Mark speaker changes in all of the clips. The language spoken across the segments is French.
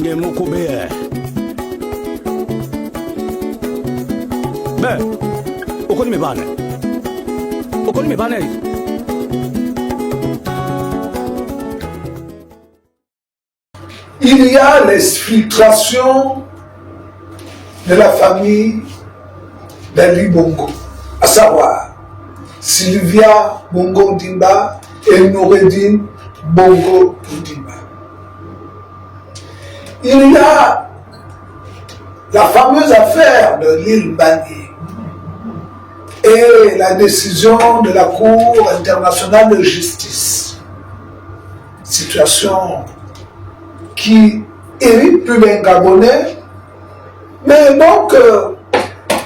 Speaker 1: Nge Mokobé. Ben, okoni me bane. Okoni me bane.
Speaker 2: Il y a l'exfiltration de la famille d'Ali Bongo, à savoir Sylvia Bongo Ndimba et Noureddine Bongo Ndimba. Il y a la fameuse affaire de l'île Bangui et la décision de la Cour internationale de justice. Situation qui hérite plus d'un Gabonais, mais donc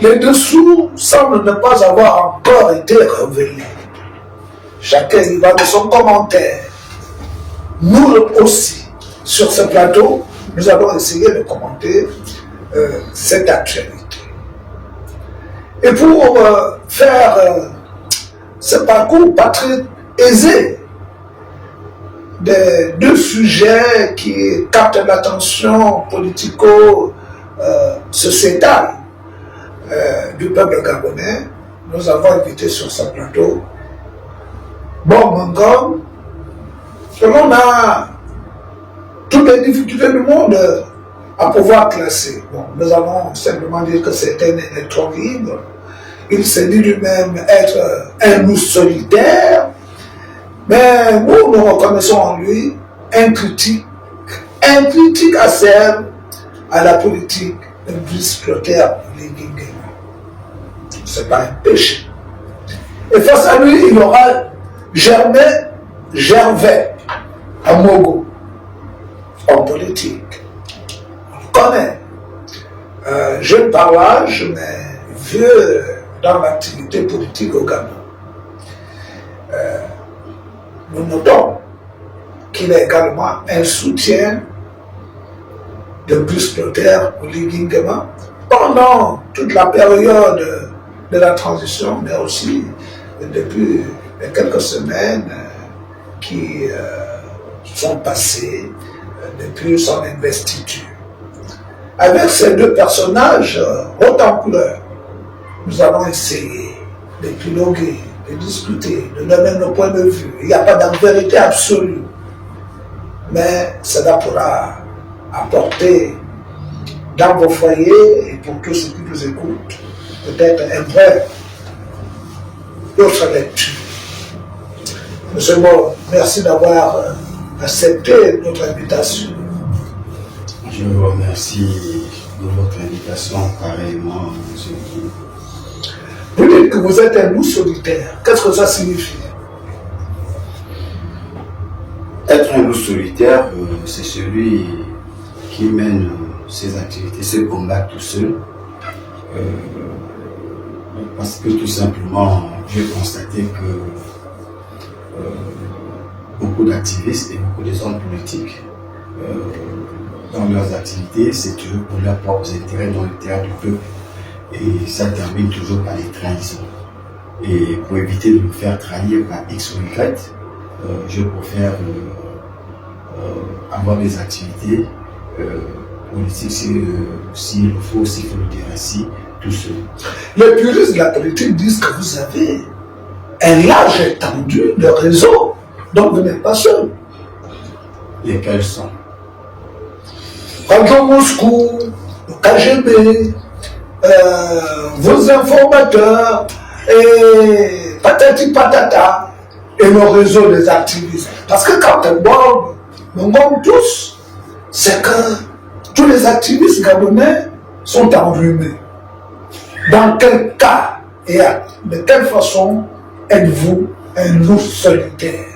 Speaker 2: les dessous semblent ne pas avoir encore été révélés. Chacun y va de son commentaire. Nous aussi, sur ce plateau, nous allons essayer de commenter cette actualité. Et pour faire ce parcours pas très aisé des deux sujets qui captent l'attention politico-sociétale du peuple gabonais, nous avons invité sur ce plateau Bob Mangom, que l'on a toutes les difficultés du monde à pouvoir classer. Bon, nous allons simplement dire que c'est un électron libre. Il se dit lui-même être un loup solitaire, mais nous reconnaissons en lui un critique acerbe à la politique de Brice Clotaire Oligui. Ce n'est pas un péché. Et face à lui, il y aura Gervais Amogo, en politique. On le connaît. Jeune par l'âge, mais vieux dans l'activité politique au Gabon. Nous notons qu'il est également un soutien de Brice Clotaire Oligui Nguema pendant toute la période de la transition, mais aussi depuis quelques semaines qui sont passées depuis son investiture. Avec ces deux personnages haut en couleur, nous allons essayer d'épiloguer, de discuter, de donner nos points de vue. Il n'y a pas de vérité absolue, mais cela pourra apporter dans vos foyers et pour tous ceux qui nous écoutent, peut-être un vrai autre lecture. Monsieur Mo, merci d'avoir accepté notre invitation.
Speaker 3: Je vous remercie de votre invitation, pareillement, monsieur Guy.
Speaker 2: Vous dites que vous êtes un loup solitaire. Qu'est-ce que ça signifie?
Speaker 3: Être un loup solitaire, c'est celui qui mène ses activités, ses combats tout seul. Parce que tout simplement, j'ai constaté que beaucoup d'activistes et beaucoup des hommes politiques, dans leurs activités, c'est toujours pour leurs propres intérêts, dans l'intérêt du peuple. Et ça termine toujours par les trahisons. Et pour éviter de me faire trahir par X ou Y, je préfère avoir des activités politiques s'il le faut, s'il faut le dire ainsi, tout seul.
Speaker 2: Les puristes de la politique disent que vous avez un large étendue de réseaux, donc vous n'êtes pas seul.
Speaker 3: Lesquels sont?
Speaker 2: Radio Moscou, le KGB, vos informateurs, et patati patata, et le réseau des activistes. Parce que quand on bombe tous, c'est que tous les activistes gabonais sont enrhumés. Dans quel cas et de quelle façon êtes-vous un loup solitaire?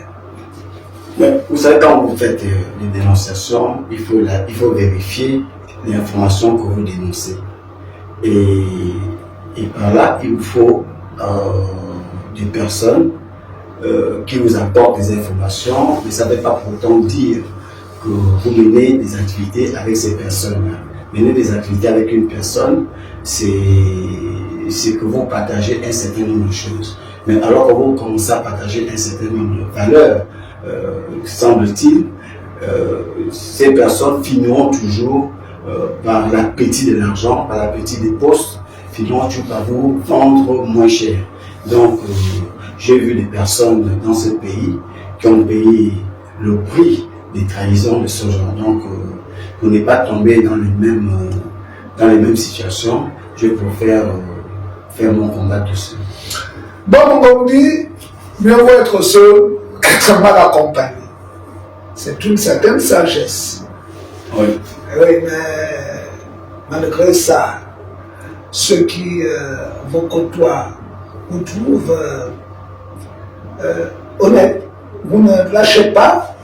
Speaker 3: Mais vous savez, quand vous faites des dénonciations, il faut vérifier l'information que vous dénoncez. Et par là, il vous faut des personnes qui vous apportent des informations, mais ça ne veut pas pour autant dire que vous menez des activités avec ces personnes-là. Mener des activités avec une personne, c'est que vous partagez un certain nombre de choses. Mais alors que vous commencez à partager un certain nombre de valeurs, semble-t-il, ces personnes finiront toujours par l'appétit de l'argent, par l'appétit des postes, finiront toujours par vous vendre moins cher. Donc, j'ai vu des personnes dans ce pays qui ont payé le prix des trahisons de ce genre. Donc, pour ne pas tomber dans les mêmes situations, je préfère faire mon combat tout seul.
Speaker 2: Bon, on dit, mieux vaut être seul qu'être mal accompagné. C'est une certaine sagesse.
Speaker 3: Oui.
Speaker 2: Oui, mais malgré ça, ceux qui vous côtoient vous trouvent honnête. Vous ne lâchez pas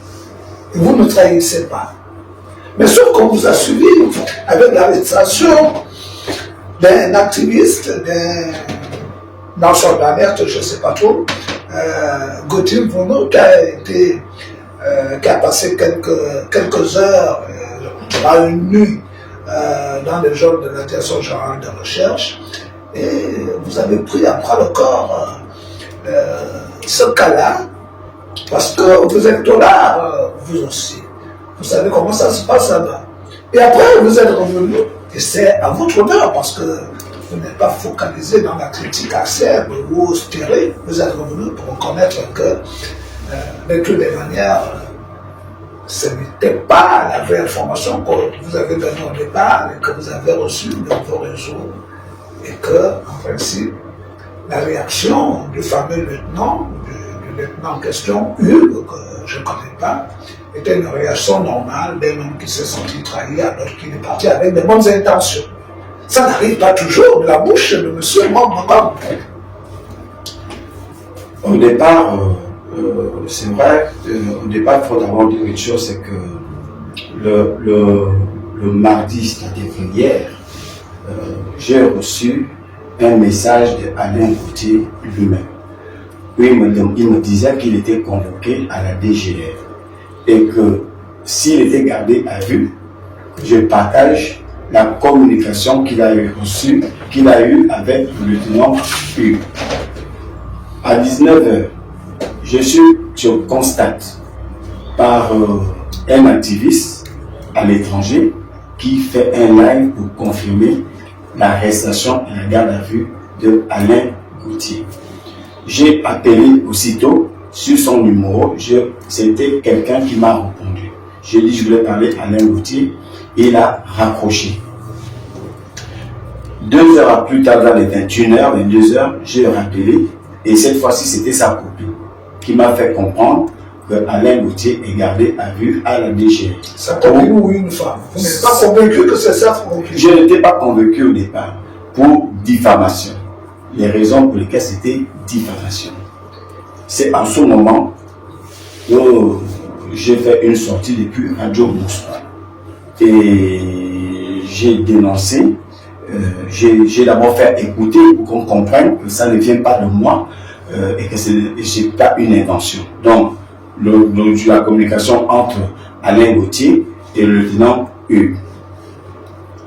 Speaker 2: et vous ne trahissez pas. Mais sauf qu'on vous a suivi avec l'arrestation d'un activiste, d'un lanceur d'alerte, je ne sais pas trop, Gauthier Mvono, qui a passé quelques heures, à une nuit, dans les zones de la direction générale de recherche, et vous avez pris à bras le corps ce cas-là, parce que vous êtes là, vous aussi. Vous savez comment ça se passe là-bas. Et après, vous êtes revenu, et c'est à votre honneur, parce que vous n'êtes pas focalisé dans la critique acerbe ou stérile. Vous êtes revenu pour reconnaître que, de toutes les manières, ce n'était pas la vraie information que vous avez donnée au départ et que vous avez reçue dans vos réseaux. Et que, en principe, la réaction du fameux lieutenant, du lieutenant en question, Hugues, que je ne connais pas, était une réaction normale d'un homme qui s'est senti trahi alors qu'il est parti avec de bonnes intentions. Ça n'arrive pas toujours de la bouche de M. Mambamba.
Speaker 3: Au départ, c'est vrai, au départ, il faut d'abord dire une chose, c'est que le mardi, c'est-à-dire hier, j'ai reçu un message d'Alain Gauthier lui-même. Il me disait qu'il était convoqué à la DGR et que s'il était gardé à vue, je partage la communication qu'il a reçue, qu'il a eue avec le lieutenant Hugues. À 19h, je constate par un activiste à l'étranger qui fait un live pour confirmer l'arrestation et la garde à vue de Alain Gauthier. J'ai appelé aussitôt sur son numéro, c'était quelqu'un qui m'a répondu. J'ai dit je voulais parler à Alain Gauthier, il a raccroché. 2 heures plus tard, dans les 21h, 22h, j'ai rappelé et cette fois-ci c'était sa copine qui m'a fait comprendre que Alain Gauthier est gardé à vue à la DGR.
Speaker 2: Sa copine ou une femme? Vous n'êtes pas convaincu que c'est ça?
Speaker 3: Je n'étais pas convaincu au départ pour diffamation. Les raisons pour lesquelles c'était diffamation. C'est en ce moment où j'ai fait une sortie depuis Radio Moscou et j'ai dénoncé, j'ai d'abord fait écouter pour qu'on comprenne que ça ne vient pas de moi et que ce n'est pas une invention. Donc, la communication entre Alain Gauthier et le lieutenant Hugues.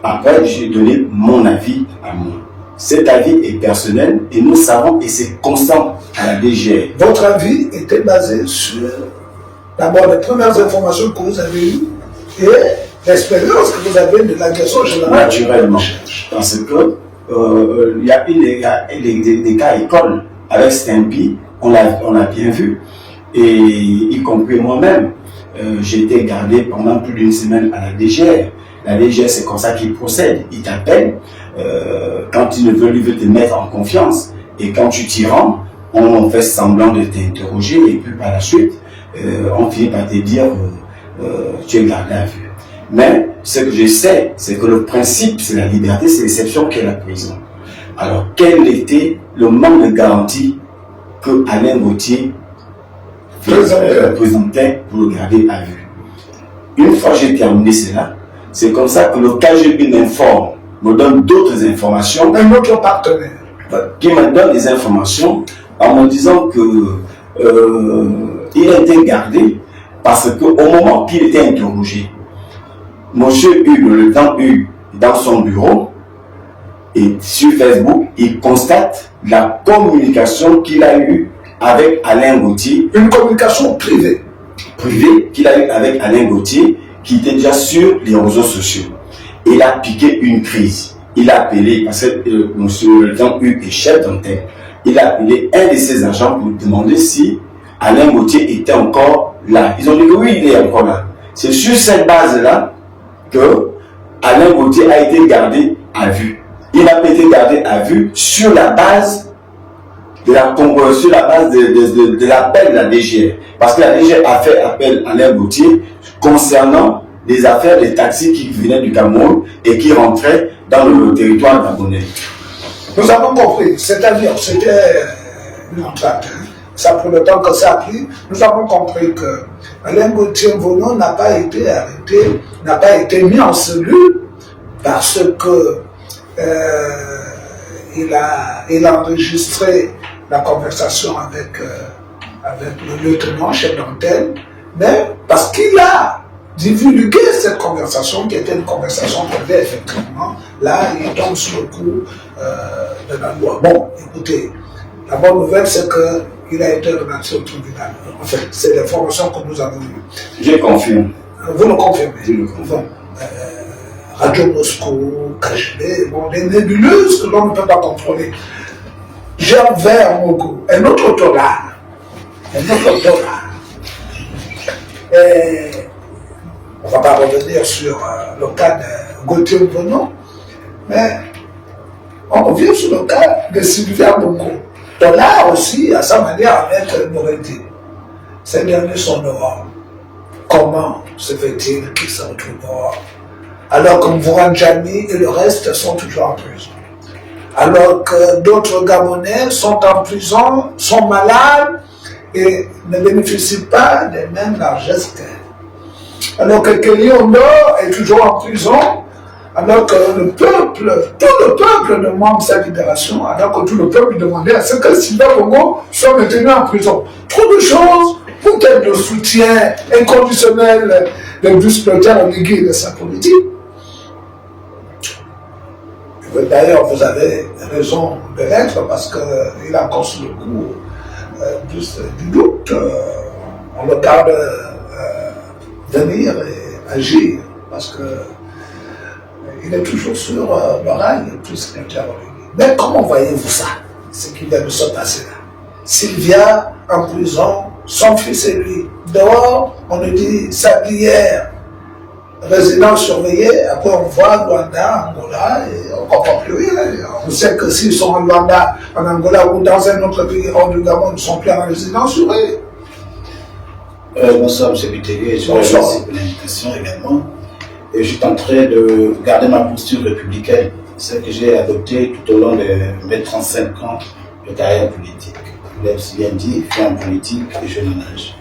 Speaker 3: Après, j'ai donné mon avis à moi. Cet avis est personnel et nous savons, et c'est constant à la DGR.
Speaker 2: Votre avis était basé sur d'abord les premières informations que vous avez eues et l'expérience que vous avez de la direction générale.
Speaker 3: Naturellement, parce que il y a des cas écoles avec Stampy, on l'a bien vu, et y compris moi-même. J'ai été gardé pendant plus d'une semaine à la DGR. La DGR, c'est comme ça qu'ils procèdent. Ils t'appellent quand ils veulent te mettre en confiance. Et quand tu t'y rends, on fait semblant de t'interroger et puis par la suite, on finit par te dire tu es gardé à vue. Mais ce que je sais, c'est que le principe, c'est la liberté, c'est l'exception qu'est la prison. Alors, quel était le manque de garantie que Alain Gauthier présentait pour le garder à vue? Une fois que j'ai terminé cela, c'est comme ça que le KGB m'informe, me donne d'autres informations.
Speaker 2: Un autre partenaire
Speaker 3: qui me donne des informations en me disant que il a été gardé parce qu'au moment qu'il était interrogé, M. Hugues, le lieutenant Hugues, dans son bureau et sur Facebook, il constate la communication qu'il a eue avec Alain Gauthier.
Speaker 2: Une communication privée.
Speaker 3: privé qu'il a eu avec Alain Gauthier, qui était déjà sur les réseaux sociaux. Et il a piqué une crise. Il a appelé, parce que M. Jean-Hugues est chef d'antenne, il a appelé un de ses agents pour demander si Alain Gauthier était encore là. Ils ont dit que oui, il est encore là. C'est sur cette base-là que Alain Gauthier a été gardé à vue. Il n'a pas été gardé à vue sur la base de l'appel de la DGR. Parce que la DGR a fait appel à Alain Gauthier concernant des affaires des taxis qui venaient du Cameroun et qui rentraient dans le territoire gabonais.
Speaker 2: Nous avons compris, c'est-à-dire, c'était une entrade. Ça prend le temps que ça a pris. Nous avons compris que Alain Gauthier Mvono n'a pas été arrêté, n'a pas été mis en cellule parce que il a enregistré la conversation avec le lieutenant chef d'antenne, mais parce qu'il a divulgué cette conversation, qui était une conversation privée, effectivement, là, il tombe sur le coup de la loi. Bon, écoutez, la bonne nouvelle, c'est qu'il a été relaxé au tribunal. En fait, c'est l'information que nous avons eue.
Speaker 3: Je confirme.
Speaker 2: Vous le confirmez?
Speaker 3: Je le confirme.
Speaker 2: Radio Moscou, KGB, bon, des nébuleuses que l'on ne peut pas contrôler. J'ai ouvert mon goût, un autre dollar. Et on ne va pas revenir sur le cas de Gauthier Mvono, mais on revient sur le cas de Sylvia Bongo. Dollar aussi, à sa manière, avec Moretti. Ces derniers sont dehors. Comment se fait-il qu'ils sont tous dehors? Alors que Mvoranjani et le reste sont toujours en prison. Alors que d'autres Gabonais sont en prison, sont malades et ne bénéficient pas des mêmes largesses qu'eux. Alors que Kelly Ondo est toujours en prison, alors que le peuple, tout le peuple demande sa libération, alors que tout le peuple demandait à ce que Sylvain Bongo soit maintenu en prison. Trop de choses pour être le soutien inconditionnel de Bruce Clotaire en aiguille de sa politique. D'ailleurs, vous avez raison de l'être parce qu'il a encore sous le coup du doute. On le garde venir et agir parce qu'il est toujours sur le rail plus qu'interrogé. Mais comment voyez-vous ça, ce qui vient de se passer là? Sylvia en prison, son fils et lui dehors, on nous dit Sablière, résidence surveillée, après on voit Luanda, Angola, et on ne comprend plus rien. On sait que s'ils sont en Luanda, en Angola ou dans un autre pays hors du Gabon, ils ne sont plus en résidence surveillée.
Speaker 4: Bonsoir M. Butelier, je vous remercie pour l'invitation également. Et je tenterai de garder ma posture républicaine, celle que j'ai adoptée tout au long de mes 35 ans de carrière politique. Vous l'avez si bien dit, je suis en politique et jeune en âge.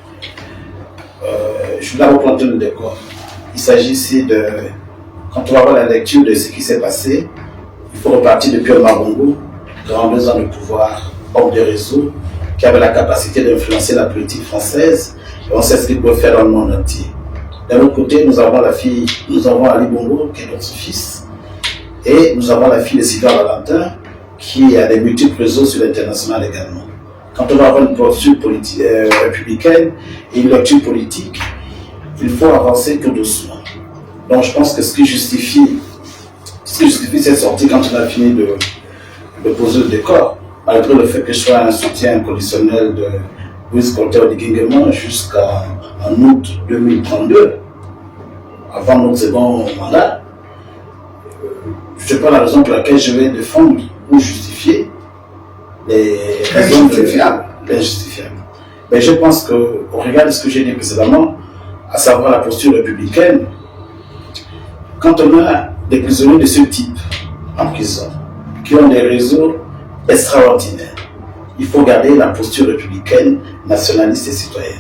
Speaker 4: Je voulais replanter le décor. Il s'agit ici de, quand on va voir la lecture de ce qui s'est passé, il faut repartir depuis Omar Bongo, 42 ans de pouvoir, homme de réseau, qui avait la capacité d'influencer la politique française, et on sait ce qu'il peut faire dans le monde entier. D'un autre côté, nous avons Ali Bongo, qui est notre fils, et nous avons la fille de Sylvain Valentin, qui a des multiples réseaux sur l'international également. Quand on va avoir une posture républicaine et une lecture politique, il faut avancer tout doucement. Donc je pense que ce qui justifie cette sortie quand on a fini de poser le décor, malgré le fait que je sois un soutien inconditionnel de Louis Clotaire de Guingamon jusqu'en août 2032, avant notre second mandat, je ne sais pas la raison pour laquelle je vais défendre ou justifier les raisons injustifiables. Mais je pense qu'au regard de ce que j'ai dit précédemment, à savoir la posture républicaine, quand on a des prisonniers de ce type en prison, qui ont des réseaux extraordinaires, il faut garder la posture républicaine, nationaliste et citoyenne.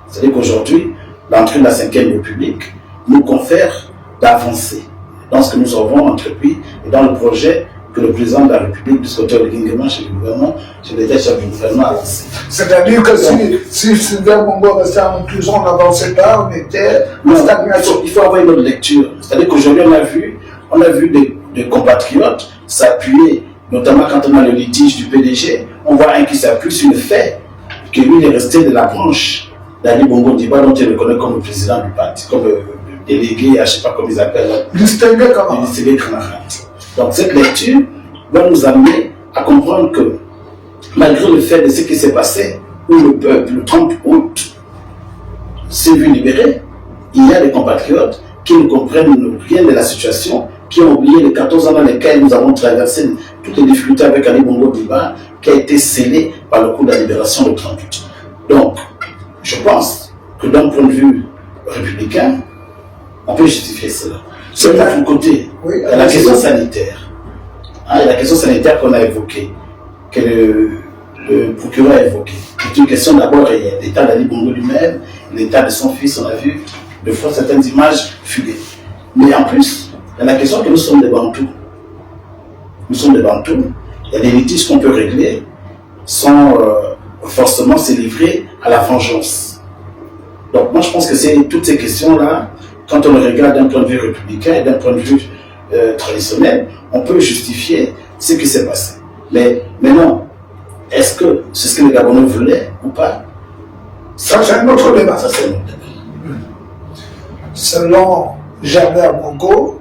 Speaker 4: C'est-à-dire qu'aujourd'hui, l'entrée de la 5e République nous confère d'avancer dans ce que nous avons entrepris et dans le projet que le président de la République, du côté de Guingamon, chez le gouvernement, chez les chefs du gouvernement, a lancé.
Speaker 2: C'est-à-dire que si Sylvain Bongo restait en prison, on n'avançait pas, on était en stagnation.
Speaker 4: Il faut avoir une autre lecture. C'est-à-dire qu'aujourd'hui, on a vu des compatriotes s'appuyer, notamment quand on a le litige du PDG, on voit un qui s'appuie sur le fait que lui, il est resté de la branche d'Ali Bongo Ondimba, dont il le connaît comme le président du parti, comme le délégué, je ne sais pas comment ils appellent.
Speaker 2: Distingué comment?
Speaker 4: Distingué camarade. Donc cette lecture va nous amener à comprendre que malgré le fait de ce qui s'est passé, où le peuple, le 30 août, s'est vu libéré, il y a des compatriotes qui ne comprennent rien de la situation, qui ont oublié les 14 ans dans lesquels nous avons traversé toutes les difficultés avec Ali Bongo Ondimba, qui a été scellé par le coup de la libération le 30 août. Donc, je pense que d'un point de vue républicain, on peut justifier cela. C'est de l'autre côté,
Speaker 2: Oui,
Speaker 4: il y a la question sanitaire. Il y a la question sanitaire qu'on a évoquée, que le procureur a évoquée. C'est une question d'abord réelle. L'état d'Ali Bongo lui-même, l'état de son fils, on a vu de fois certaines images fuguer. Mais en plus, il y a la question que nous sommes des Bantous. Nous sommes des Bantous. Il y a des litiges qu'on peut régler sans forcément se livrer à la vengeance. Donc moi je pense que c'est toutes ces questions-là, quand on les regarde d'un point de vue républicain et d'un point de vue traditionnel, on peut justifier ce qui s'est passé. Mais non, est-ce que c'est ce que les Gabonais voulaient ou pas?
Speaker 2: Ça, c'est un autre débat.
Speaker 4: Ça, c'est un autre débat.
Speaker 2: Selon Gerber Bongo,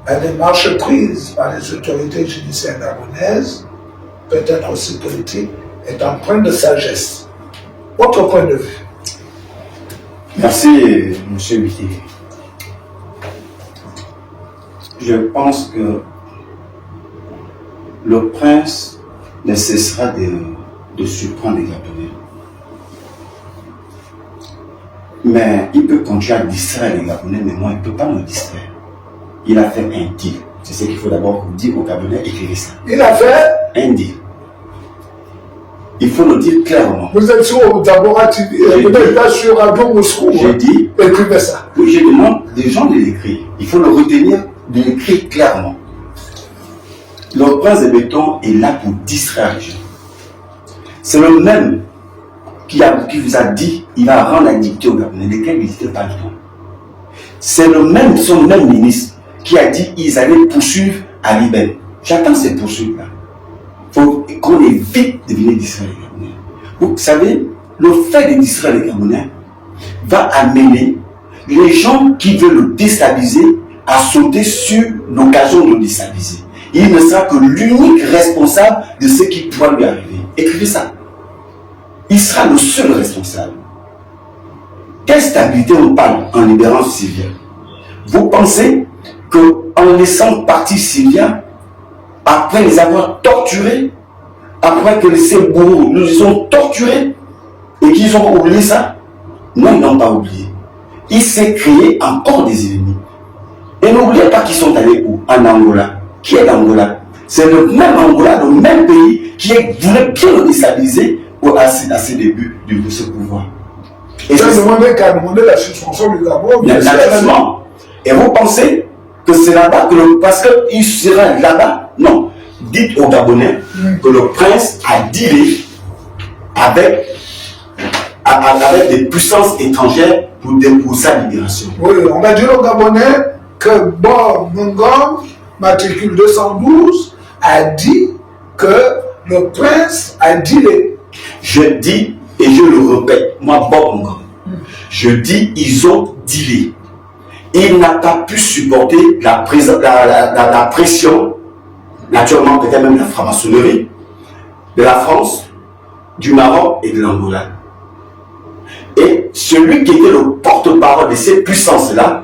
Speaker 2: la démarche prise par les autorités judiciaires gabonaises, peut-être aussi politiques, est empreinte de sagesse. Votre point de vue?
Speaker 3: Merci, M. Witté. Je pense que le prince ne cessera de surprendre les Gabonais. Mais il peut continuer à distraire les Gabonais, mais moi, il ne peut pas me distraire. Il a fait un deal. C'est ce qu'il faut d'abord dire aux Gabonais, écrivez ça.
Speaker 2: Il a fait
Speaker 3: Un deal. Il faut le dire clairement.
Speaker 2: Vous êtes sur Dabora TV, vous n'êtes pas sur Radio Moscou.
Speaker 3: J'ai dit,
Speaker 2: écrivez ça.
Speaker 3: oui, je demande des gens de l'écrire. Il faut le retenir, de l'écrire clairement. Le prince de béton est là pour distraire les gens. C'est le même qui vous a dit il va rendre la dictée aux Gabonais, lesquels il n'était pas dedans. C'est le même, son même ministre qui a dit qu'ils allaient poursuivre Ali Ben. J'attends ces poursuites-là. Il faut qu'on évite de venir distraire les Gabonais. Vous savez, le fait de distraire les Gabonais va amener les gens qui veulent le déstabiliser à sauter sur l'occasion de le déstabiliser. Il ne sera que l'unique responsable de ce qui pourra lui arriver. Écrivez ça. Il sera le seul responsable. Quelle stabilité on parle en libérant Sylvia? Vous pensez qu'en laissant partir Sylvia, après les avoir torturés, après que ces bourreaux nous ont torturés et qu'ils ont oublié ça? Non, ils n'ont pas oublié. Il s'est créé encore des ennemis. Et n'oubliez pas qu'ils sont allés où? En Angola. Qui est l'Angola? C'est le même Angola, le même pays qui voulait bien le déstabiliser à ses débuts de ce pouvoir. Et
Speaker 2: ça demandé qu'à demander la suspension du Gabon.
Speaker 3: Naturellement. Et vous pensez que c'est là-bas parce qu'il sera là-bas? Non. Dites aux Gabonais que le prince a dealé avec des puissances étrangères pour sa libération.
Speaker 2: Oui, on va dire aux Gabonais que Bob Ngom, matricule 212, a dit que le prince a dealé.
Speaker 3: Je dis et je le répète, moi Bob Ngom, je dis ils ont dealé. Il n'a pas pu supporter la pression, naturellement peut-être même la franc-maçonnerie, de la France, du Maroc et de l'Angola. Et celui qui était le porte-parole de ces puissances-là,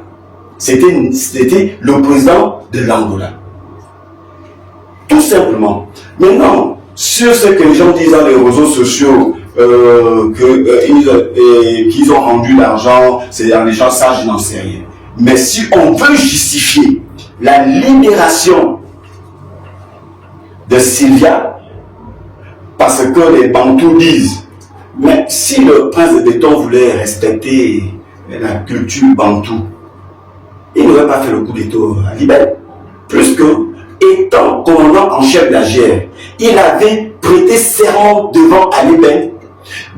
Speaker 3: c'était le président de l'Angola. Tout simplement. Maintenant, sur ce que les gens disent dans les réseaux sociaux, qu'ils ont rendu l'argent, c'est-à-dire les gens sages, je n'en sais rien. Mais si on veut justifier la libération de Sylvia, parce que les Bantous disent, mais si le prince de béton voulait respecter la culture Bantou, il n'aurait pas fait le coup d'état à Libye. Plus que, étant commandant en chef de la GR, il avait prêté serment devant Ali Ben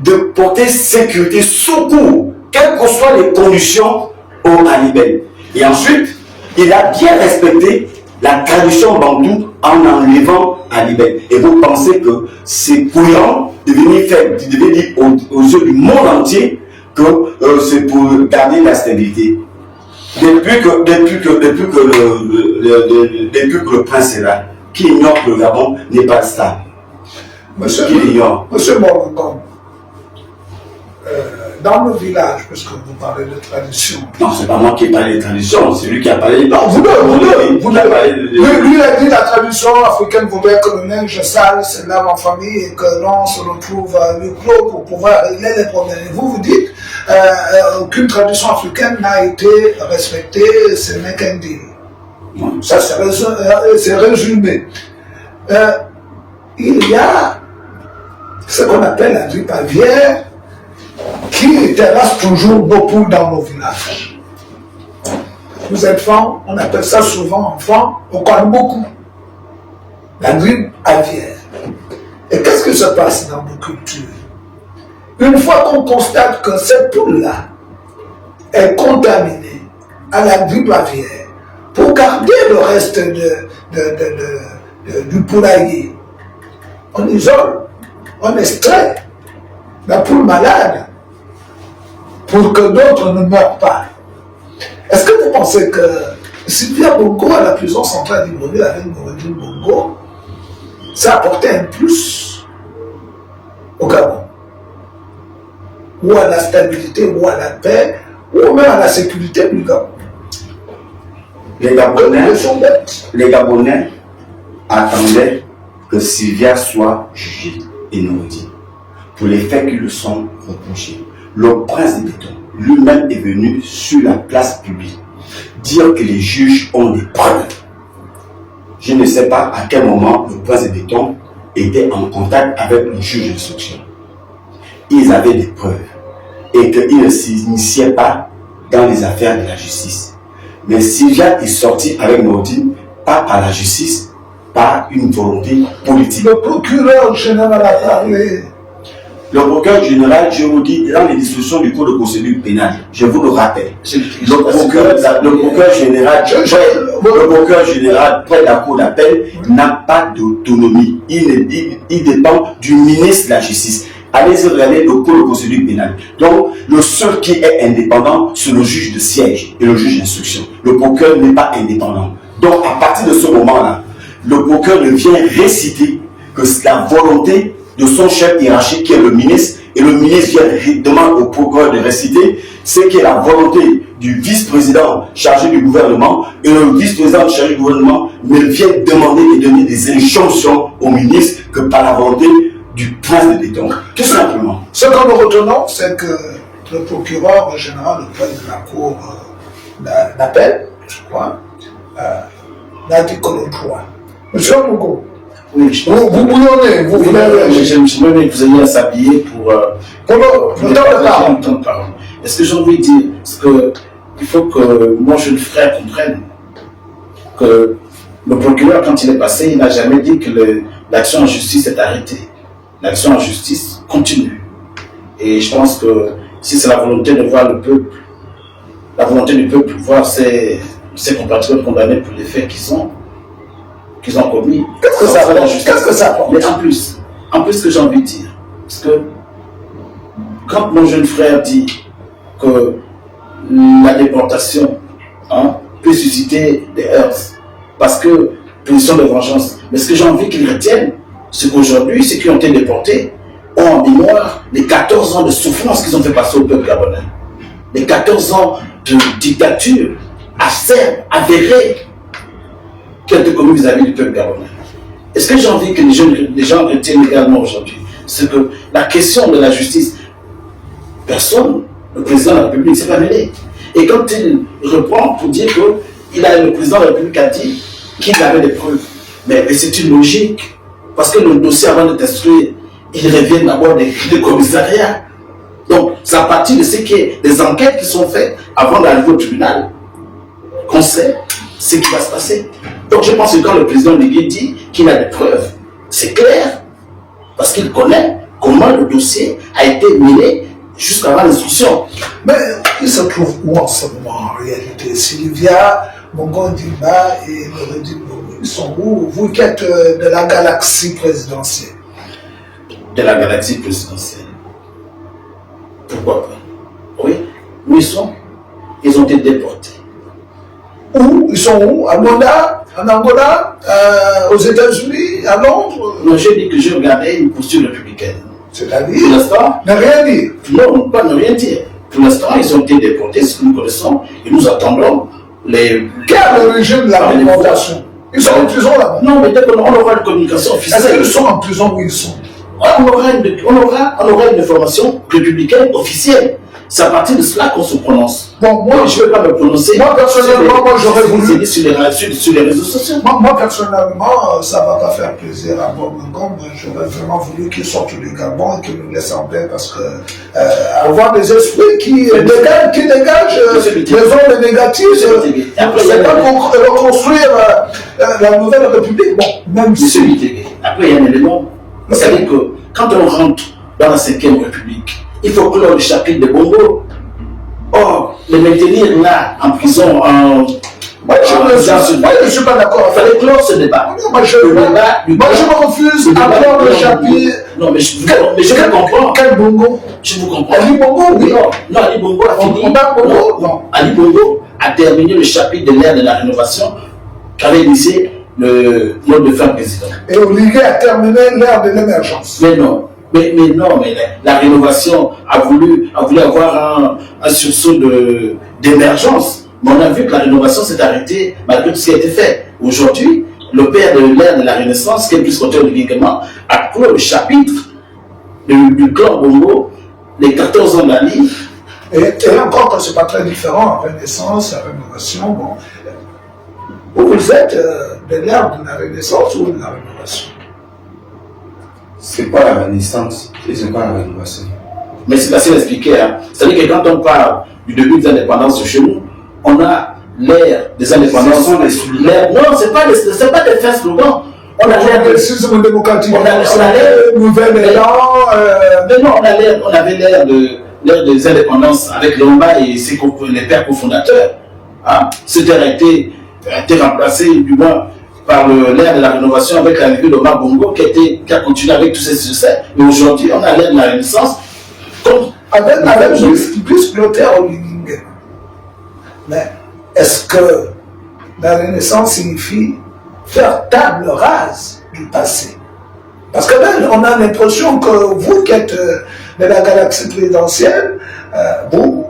Speaker 3: de porter sécurité, secours, quelles que soient les conditions au Ali Ben. Et ensuite, il a bien respecté la tradition bantou en enlevant Ali Ben. Et vous pensez que c'est courant de venir faire, de venir dire aux yeux du monde entier que c'est pour garder la stabilité. Depuis que le prince est là, qui ignore que le Gabon n'est pas stable.
Speaker 2: Monsieur Morongon, dans le village, puisque vous parlez de tradition.
Speaker 3: Non, c'est pas moi qui ai parlé de tradition, c'est lui qui a parlé.
Speaker 2: Non, vous
Speaker 3: parlé de...
Speaker 2: Lui a dit la tradition africaine voudrait que le linge sale se lave en famille et que l'on se retrouve à huis clos pour pouvoir régler les problèmes. Et vous dites aucune tradition africaine n'a été respectée, ce n'est qu'un deal. Ça, c'est résumé. Il y a ce qu'on appelle la grippe aviaire qui terrasse toujours beaucoup dans nos villages. Vous êtes femmes, on appelle ça souvent enfants, on connaît beaucoup. La grippe aviaire. Et qu'est-ce qui se passe dans nos cultures? Une fois qu'on constate que cette poule-là est contaminée à la grippe aviaire, pour garder le reste du poulailler, on isole, on extrait la poule malade pour que d'autres ne meurent pas. Est-ce que vous pensez que Sylvia Bongo à la prison centrale d'Ibreville avec Noureddine Bongo, ça a apporté un plus au Gabon, ou à la stabilité, ou à la paix, ou même à la sécurité du Gabon?
Speaker 3: Les Gabonais attendaient que Sylvia soit jugée et Noureddine pour les faits qui lui sont reprochés. Le prince de Béton lui-même est venu sur la place publique dire que les juges ont des preuves. Je ne sais pas à quel moment le prince de Béton était en contact avec le juge d'instruction. Ils avaient des preuves et qu'ils ne s'initiaient pas dans les affaires de la justice. Mais Sylvia est sortie avec Noureddine, pas par la justice, par une volonté politique.
Speaker 2: Le procureur général a parlé.
Speaker 3: Le procureur général, je vous dis, dans les discussions du code de procédure pénale, je vous le rappelle, le procureur général près de la cour d'appel n'a pas d'autonomie. Il dépend du ministre de la Justice. Allez-y regarder le code de procédure pénale. Donc, le seul qui est indépendant, c'est le juge de siège et le juge d'instruction. Le procureur n'est pas indépendant. Donc, à partir de ce moment-là, le procureur vient réciter que c'est la volonté de son chef hiérarchique qui est le ministre, et le ministre demande au procureur de réciter ce qui est la volonté du vice-président chargé du gouvernement, et le vice-président chargé du gouvernement vient demander et donner des injonctions au ministre que par la volonté du prince de Béton. Tout simplement.
Speaker 2: Ce que nous retenons, c'est que le procureur général, le prince de la cour d'appel, je crois, n'a dit que le droit. Monsieur Mogo,
Speaker 4: oui, je pense
Speaker 2: vous bouillonnez, vous voulez réagir.
Speaker 4: J'aimerais que vous ayez à s'habiller pour
Speaker 2: le temps de
Speaker 4: parole. Est-ce que j'ai envie de dire, il faut que mon jeune frère comprenne que le procureur, quand il est passé, il n'a jamais dit que l'action en justice est arrêtée. L'action en justice continue. Et je pense que si c'est la volonté de voir le peuple, la volonté du peuple voir ses compatriotes condamnés pour les faits qu'ils ont commis.
Speaker 2: Qu'est-ce que ça apporte?
Speaker 4: Mais en plus, ce que j'ai envie de dire, parce que quand mon jeune frère dit que la déportation peut susciter des heurts, parce que position de vengeance, mais ce que j'ai envie qu'ils retiennent, c'est qu'aujourd'hui, ceux qui ont été déportés ont en mémoire les 14 ans de souffrance qu'ils ont fait passer au peuple gabonais. Les 14 ans de dictature acerbe, avérée, qui ont été commis vis-à-vis du peuple gabonais. Et ce que j'ai envie que les gens retiennent également aujourd'hui, c'est que la question de la justice, personne, le président de la République, ne s'est pas mêlé. Et quand il reprend pour dire que le président de la République a dit qu'il avait des preuves, mais c'est une logique. Parce que le dossier, avant d'être instruit, il revient d'abord des commissariats. Donc, c'est à partir de ce qui est des enquêtes qui sont faites avant d'arriver au tribunal qu'on sait ce qui va se passer. Donc, je pense que quand le président Négui dit qu'il a des preuves, c'est clair. Parce qu'il connaît comment le dossier a été mené jusqu'avant l'instruction.
Speaker 2: Mais il se trouve où en ce moment en réalité? Sylvia, Bongo Ndimba et Noureddine Bongo, ils sont où? Vous qui êtes de la galaxie présidentielle.
Speaker 4: De la galaxie présidentielle. Pourquoi pas? ils sont? Ils ont été déportés.
Speaker 2: Où? Ils sont où? À Rwanda? En Angola? Aux États-Unis? À Londres?
Speaker 4: Non, j'ai dit que je regardais une posture républicaine.
Speaker 2: C'est-à-dire?
Speaker 4: Pour l'instant,
Speaker 2: Ne rien dire.
Speaker 4: non, pas ne rien dire. Pour l'instant, ils ont été déportés, ce que nous connaissons, et nous attendons les...
Speaker 2: Quel est le régime de la déportation? Ils sont en prison là-bas.
Speaker 4: Non, mais dès qu'on aura une communication
Speaker 2: Est-ce
Speaker 4: officielle,
Speaker 2: qu'ils sont en prison où ils sont?
Speaker 4: on aura une information républicaine officielle. C'est à partir de cela qu'on se prononce.
Speaker 2: Bon, moi,
Speaker 4: je ne vais pas me prononcer.
Speaker 2: Moi, personnellement, moi, j'aurais voulu.
Speaker 4: Sur les réseaux sociaux.
Speaker 2: Moi, personnellement, ça ne va pas faire plaisir à Bob Ngom. J'aurais vraiment voulu qu'il sorte du Gabon et qu'il nous laisse en paix parce que avoir des esprits qui dégagent des ondes négatives, c'est pas pour reconstruire la nouvelle République. Bon, même
Speaker 4: Monsieur
Speaker 2: si.
Speaker 4: Mitégué, après il y a un élément. Vous savez que quand on rentre dans la 5e République, il faut clore le chapitre de Bongo. Or, les maintenir là, en prison,
Speaker 2: Moi, je ne suis pas d'accord.
Speaker 4: il fallait clore ce débat.
Speaker 2: Moi, je me refuse à clore le chapitre.
Speaker 4: Non, mais je vous comprends.
Speaker 2: Quel Bongo?
Speaker 4: Je vous comprends.
Speaker 2: Ali Bongo, oui.
Speaker 4: Non, Ali Bongo a fini.
Speaker 2: Non.
Speaker 4: Ali Bongo a terminé le chapitre de l'ère de la rénovation qu'avait initié notre défunt président.
Speaker 2: Et Olivier a terminé l'ère de l'émergence.
Speaker 4: Mais non. Mais la rénovation a voulu avoir un sursaut d'émergence. Mais on a vu que la rénovation s'est arrêtée malgré tout ce qui a été fait. Aujourd'hui, le père de l'ère de la Renaissance, qui est plus auteur de Guingamon, a clos le chapitre du clan Bongo, les 14 ans d'Ali.
Speaker 2: Et encore que ce n'est pas très différent, la Renaissance, la rénovation, bon. Vous êtes de l'ère de la Renaissance ou de la rénovation?
Speaker 3: C'est pas la Renaissance, c'est pas la rénovation.
Speaker 4: Mais c'est facile à expliquer. Hein. C'est-à-dire que quand on parle du début des indépendances chez nous, on a l'ère des indépendances.
Speaker 3: Ce sont des slogans.
Speaker 4: Non, ce n'est pas des fins slogans. On a l'ère
Speaker 2: Le
Speaker 4: de...
Speaker 2: système démocratique.
Speaker 4: On a l'ère...
Speaker 2: Nouvel élan.
Speaker 4: Mais non, on avait l'ère des indépendances avec Lomba et les pères cofondateurs. Hein. C'était a été remplacé, du moins, par l'ère de la rénovation avec l'arrivée d'Omar Bongo qui a continué avec tous ses succès. Mais aujourd'hui, on a l'ère de la Renaissance.
Speaker 2: Avec plus Clotaire Oliginguen. Mais est-ce que la Renaissance signifie faire table rase du passé? Parce que là, on a l'impression que vous qui êtes de la galaxie présidentielle, vous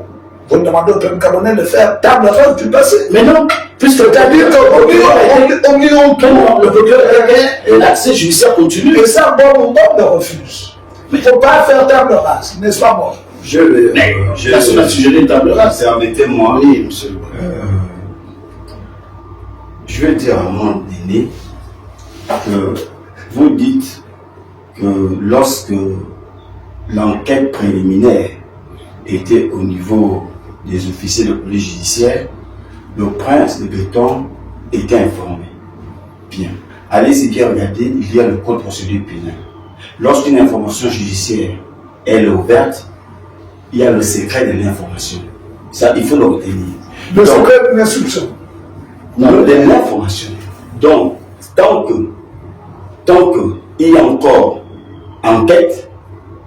Speaker 2: demandez au peuple camerounais de faire table rase du passé.
Speaker 4: Mais non, puisque
Speaker 2: C'est-à-dire
Speaker 4: le procureur et l'accès judiciaire continue.
Speaker 2: et ça, bon le refuse. Il ne faut pas faire table rase, n'est-ce pas moi?
Speaker 4: Personne n'a suggéré une table rase.
Speaker 3: Permettez-moi,
Speaker 4: Oui, monsieur.
Speaker 3: je vais dire à mon aîné que vous dites que lorsque l'enquête préliminaire était au niveau des officiers de police judiciaire, le prince de Béton était informé. Bien. Allez-y bien regarder, il y a le code de procédure pénale. Lorsqu'une information judiciaire est ouverte, il y a le secret de l'information. Ça, il faut le retenir.
Speaker 2: Le secret de l'instruction.
Speaker 3: Non, de l'information. Donc, tant que il y a encore enquête,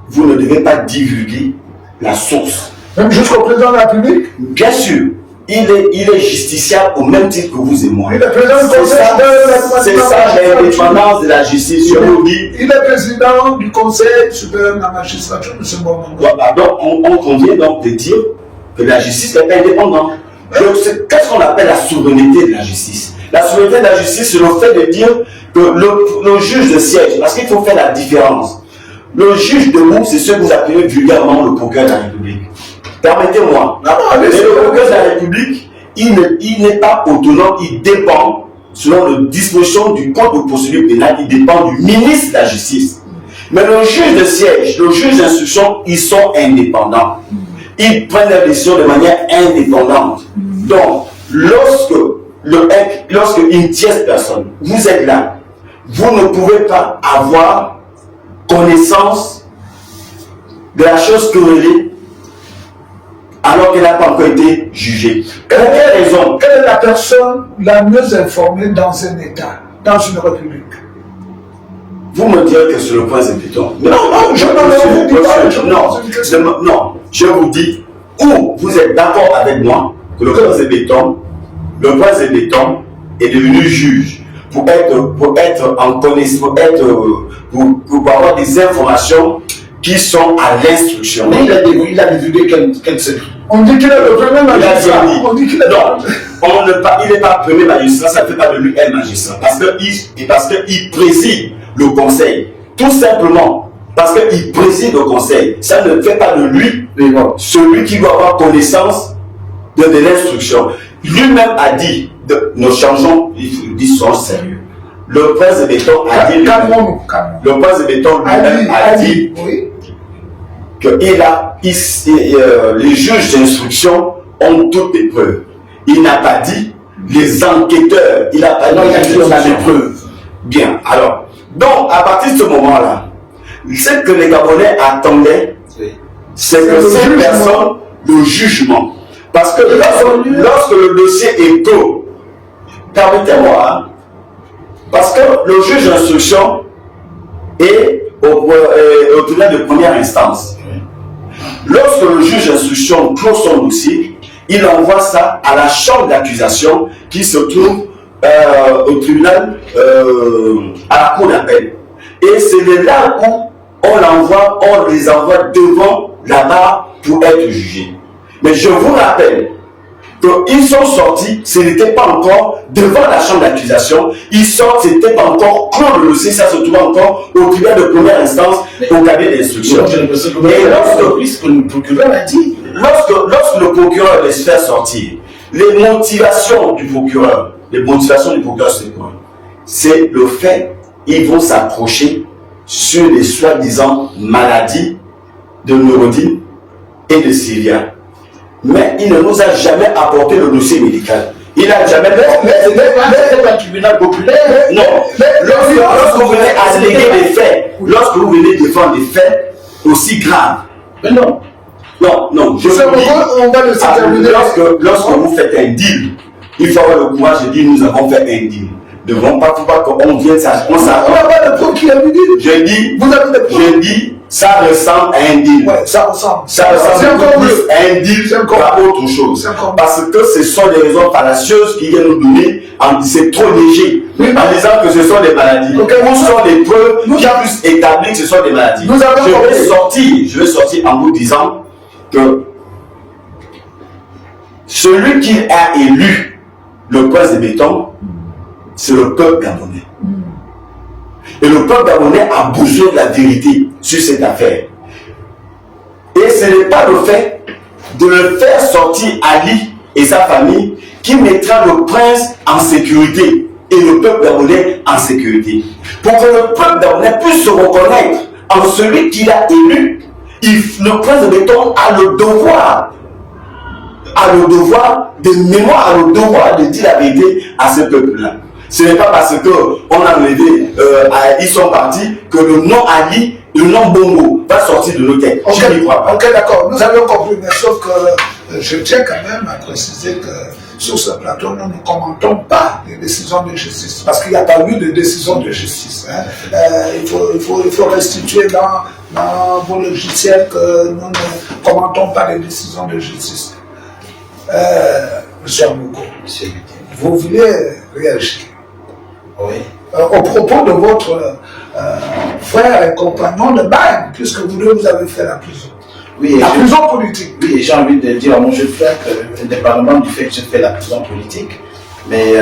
Speaker 3: vous ne devez pas divulguer la source.
Speaker 2: Même jusqu'au président de la République.
Speaker 3: Bien sûr, il est justiciable au même titre que vous et moi.
Speaker 2: Il est président du Conseil supérieur
Speaker 3: C'est ça l'indépendance de la justice. Je vous dis.
Speaker 2: Il est président du Conseil supérieur de la magistrature, M. Bongo.
Speaker 3: Donc, on convient donc de dire que la justice n'est pas indépendante. Qu'est-ce qu'on appelle la souveraineté de la justice? La souveraineté de la justice, c'est le fait de dire que le juge de siège, parce qu'il faut faire la différence. Le juge de vous, c'est ce que vous appelez vulgairement le procureur de la République. Permettez-moi. Mais le procureur de la République, il n'est pas autonome, il dépend, selon les dispositions du code de procédure pénale, il dépend du ministre de la Justice. Mais le juge de siège, le juge d'instruction, ils sont indépendants. Ils prennent leurs décisions de manière indépendante. Donc, lorsque une tierce personne, vous êtes là, vous ne pouvez pas avoir connaissance de la chose querellée alors qu'elle n'a pas encore été jugée. Pour quelle raison?
Speaker 2: Quelle est la personne la mieux informée dans un État, dans une République?
Speaker 3: Vous me direz que sur le point c'est plutôt.
Speaker 2: Non, je vous dis pas.
Speaker 3: Non, je vous dis Ou vous êtes d'accord avec moi que le prince de béton est devenu juge pour être en connaissance, pour avoir des informations qui sont à l'instruction.
Speaker 4: Mais il a divulgué quel secret?
Speaker 2: On dit qu'il est le premier magistrat. On dit qu'il est
Speaker 3: non, il n'est pas premier magistrat, ça ne fait pas de lui un magistrat. Parce qu'il préside le conseil. Tout simplement. Parce qu'il préside le conseil. Ça ne fait pas de lui celui qui doit avoir connaissance de l'instruction. Lui-même a dit, nous changeons, il dit soyons sérieux. Le prince de béton a dit, le prince de béton lui-même a dit que les juges d'instruction ont toutes les preuves. Il n'a pas dit les enquêteurs, il n'a pas dit on a des preuves. Bien, alors, donc à partir de ce moment-là, ce que les Gabonais attendaient, c'est que ces personnes, le jugement. Parce que lorsque le dossier est clos, permettez-moi, parce que le juge d'instruction est au tribunal de première instance. Lorsque le juge d'instruction clôt son dossier, il envoie ça à la chambre d'accusation qui se trouve au tribunal, à la cour d'appel. Et c'est de là où on les envoie devant la barre pour être jugés. Mais je vous rappelle qu'ils sont sortis, ce n'était pas encore devant la chambre d'accusation, ils sortent, ce n'était pas encore clos le dossier, ça se trouve encore au tribunal de première instance, au cabinet d'instruction. Et lorsque le procureur a dit, lorsque le procureur les fait sortir, les motivations du procureur, c'est quoi? C'est le fait qu'ils vont s'approcher sur les soi-disant maladies de Noureddine et de Sylvia. Mais il ne nous a jamais apporté le dossier médical. Il n'a jamais... Mais c'est pas un tribunal populaire. Non. Lorsque vous venez alléguer des faits, lorsque vous venez défendre des faits aussi graves. Mais non. Non. Je sais pourquoi on va le terminer. Lorsque vous faites un deal, il faut avoir le courage de dire nous avons fait un deal. Ne devons pas qu'on vienne ça. On n'a pas de preuve qui a dit. Je dis, ça ressemble à un deal. Ouais, ça ressemble plus à un deal qu'à autre chose. Parce que ce sont des raisons fallacieuses qui viennent nous donner, c'est trop léger, en disant que ce sont des maladies. Où sont les preuves qui ont plus établi que ce sont des maladies? Je vais sortir en vous disant que celui qui a élu le prince de béton, c'est le peuple gabonais. Et le peuple gabonais a besoin de la vérité sur cette affaire. Et ce n'est pas le fait de le faire sortir Ali et sa famille qui mettra le prince en sécurité et le peuple gabonais en sécurité. Pour que le peuple gabonais puisse se reconnaître en celui qu'il a élu, le prince de béton a le devoir de mémoire, a le devoir de dire la vérité à ce peuple-là. Ce n'est pas parce qu'on a enlevé, ils sont partis, que le nom Ali, le nom Bongo va sortir de nos têtes. Je n'y crois pas.
Speaker 2: Ok, d'accord, nous avions compris, mais sauf que je tiens quand même à préciser que sur ce plateau, nous ne commentons pas les décisions de justice, parce qu'il n'y a pas eu de décision de justice. Hein. Il faut restituer dans vos logiciels que nous ne commentons pas les décisions de justice. Monsieur Amouko, vous voulez réagir?
Speaker 4: Oui.
Speaker 2: Au propos de votre frère et compagnon de bail, puisque vous deux vous avez fait la prison.
Speaker 4: Oui,
Speaker 2: la prison politique.
Speaker 4: Oui, j'ai envie de dire à mon jeune frère que, indépendamment du fait que j'ai fait la prison politique, mais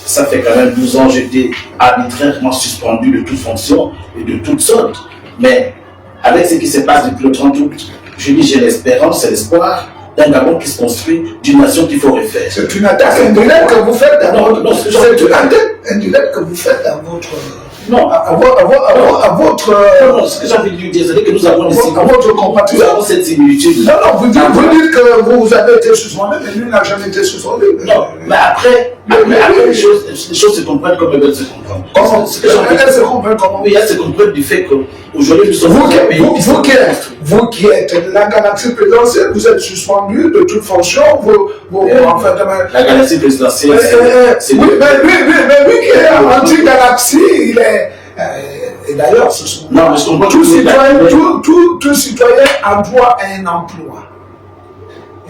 Speaker 4: ça fait quand même 12 ans que j'étais arbitrairement suspendu de toute fonction et de toutes sortes. Mais avec ce qui se passe depuis le 30 août, je dis j'ai l'espérance, c'est l'espoir d'un Gabon qui se construit, d'une nation qu'il faut refaire.
Speaker 2: C'est une attaque indirecte que vous faites dans votre... C'est une attaque indirecte que vous faites dans votre...
Speaker 4: Non,
Speaker 2: à votre...
Speaker 4: Non, ce que j'ai envie de lui dire, c'est que nous avons
Speaker 2: nous
Speaker 4: avons cette similitude.
Speaker 2: Non, vous dites que vous avez été suspendu, mais lui n'a jamais été suspendu.
Speaker 4: Non, mais après les choses se comprennent comme elles veulent se comprendre.
Speaker 2: Comment? Elles se comprennent comment?
Speaker 4: Oui, elles se comprennent du fait qu'aujourd'hui nous sommes
Speaker 2: vous qui êtes la galaxie présidentielle, vous êtes suspendu de toute fonction,
Speaker 4: la galaxie présidentielle,
Speaker 2: oui, mais lui qui est anti-galaxie, il est... et d'ailleurs, ce sont...
Speaker 4: Non, mais
Speaker 2: tout citoyen a droit à un emploi.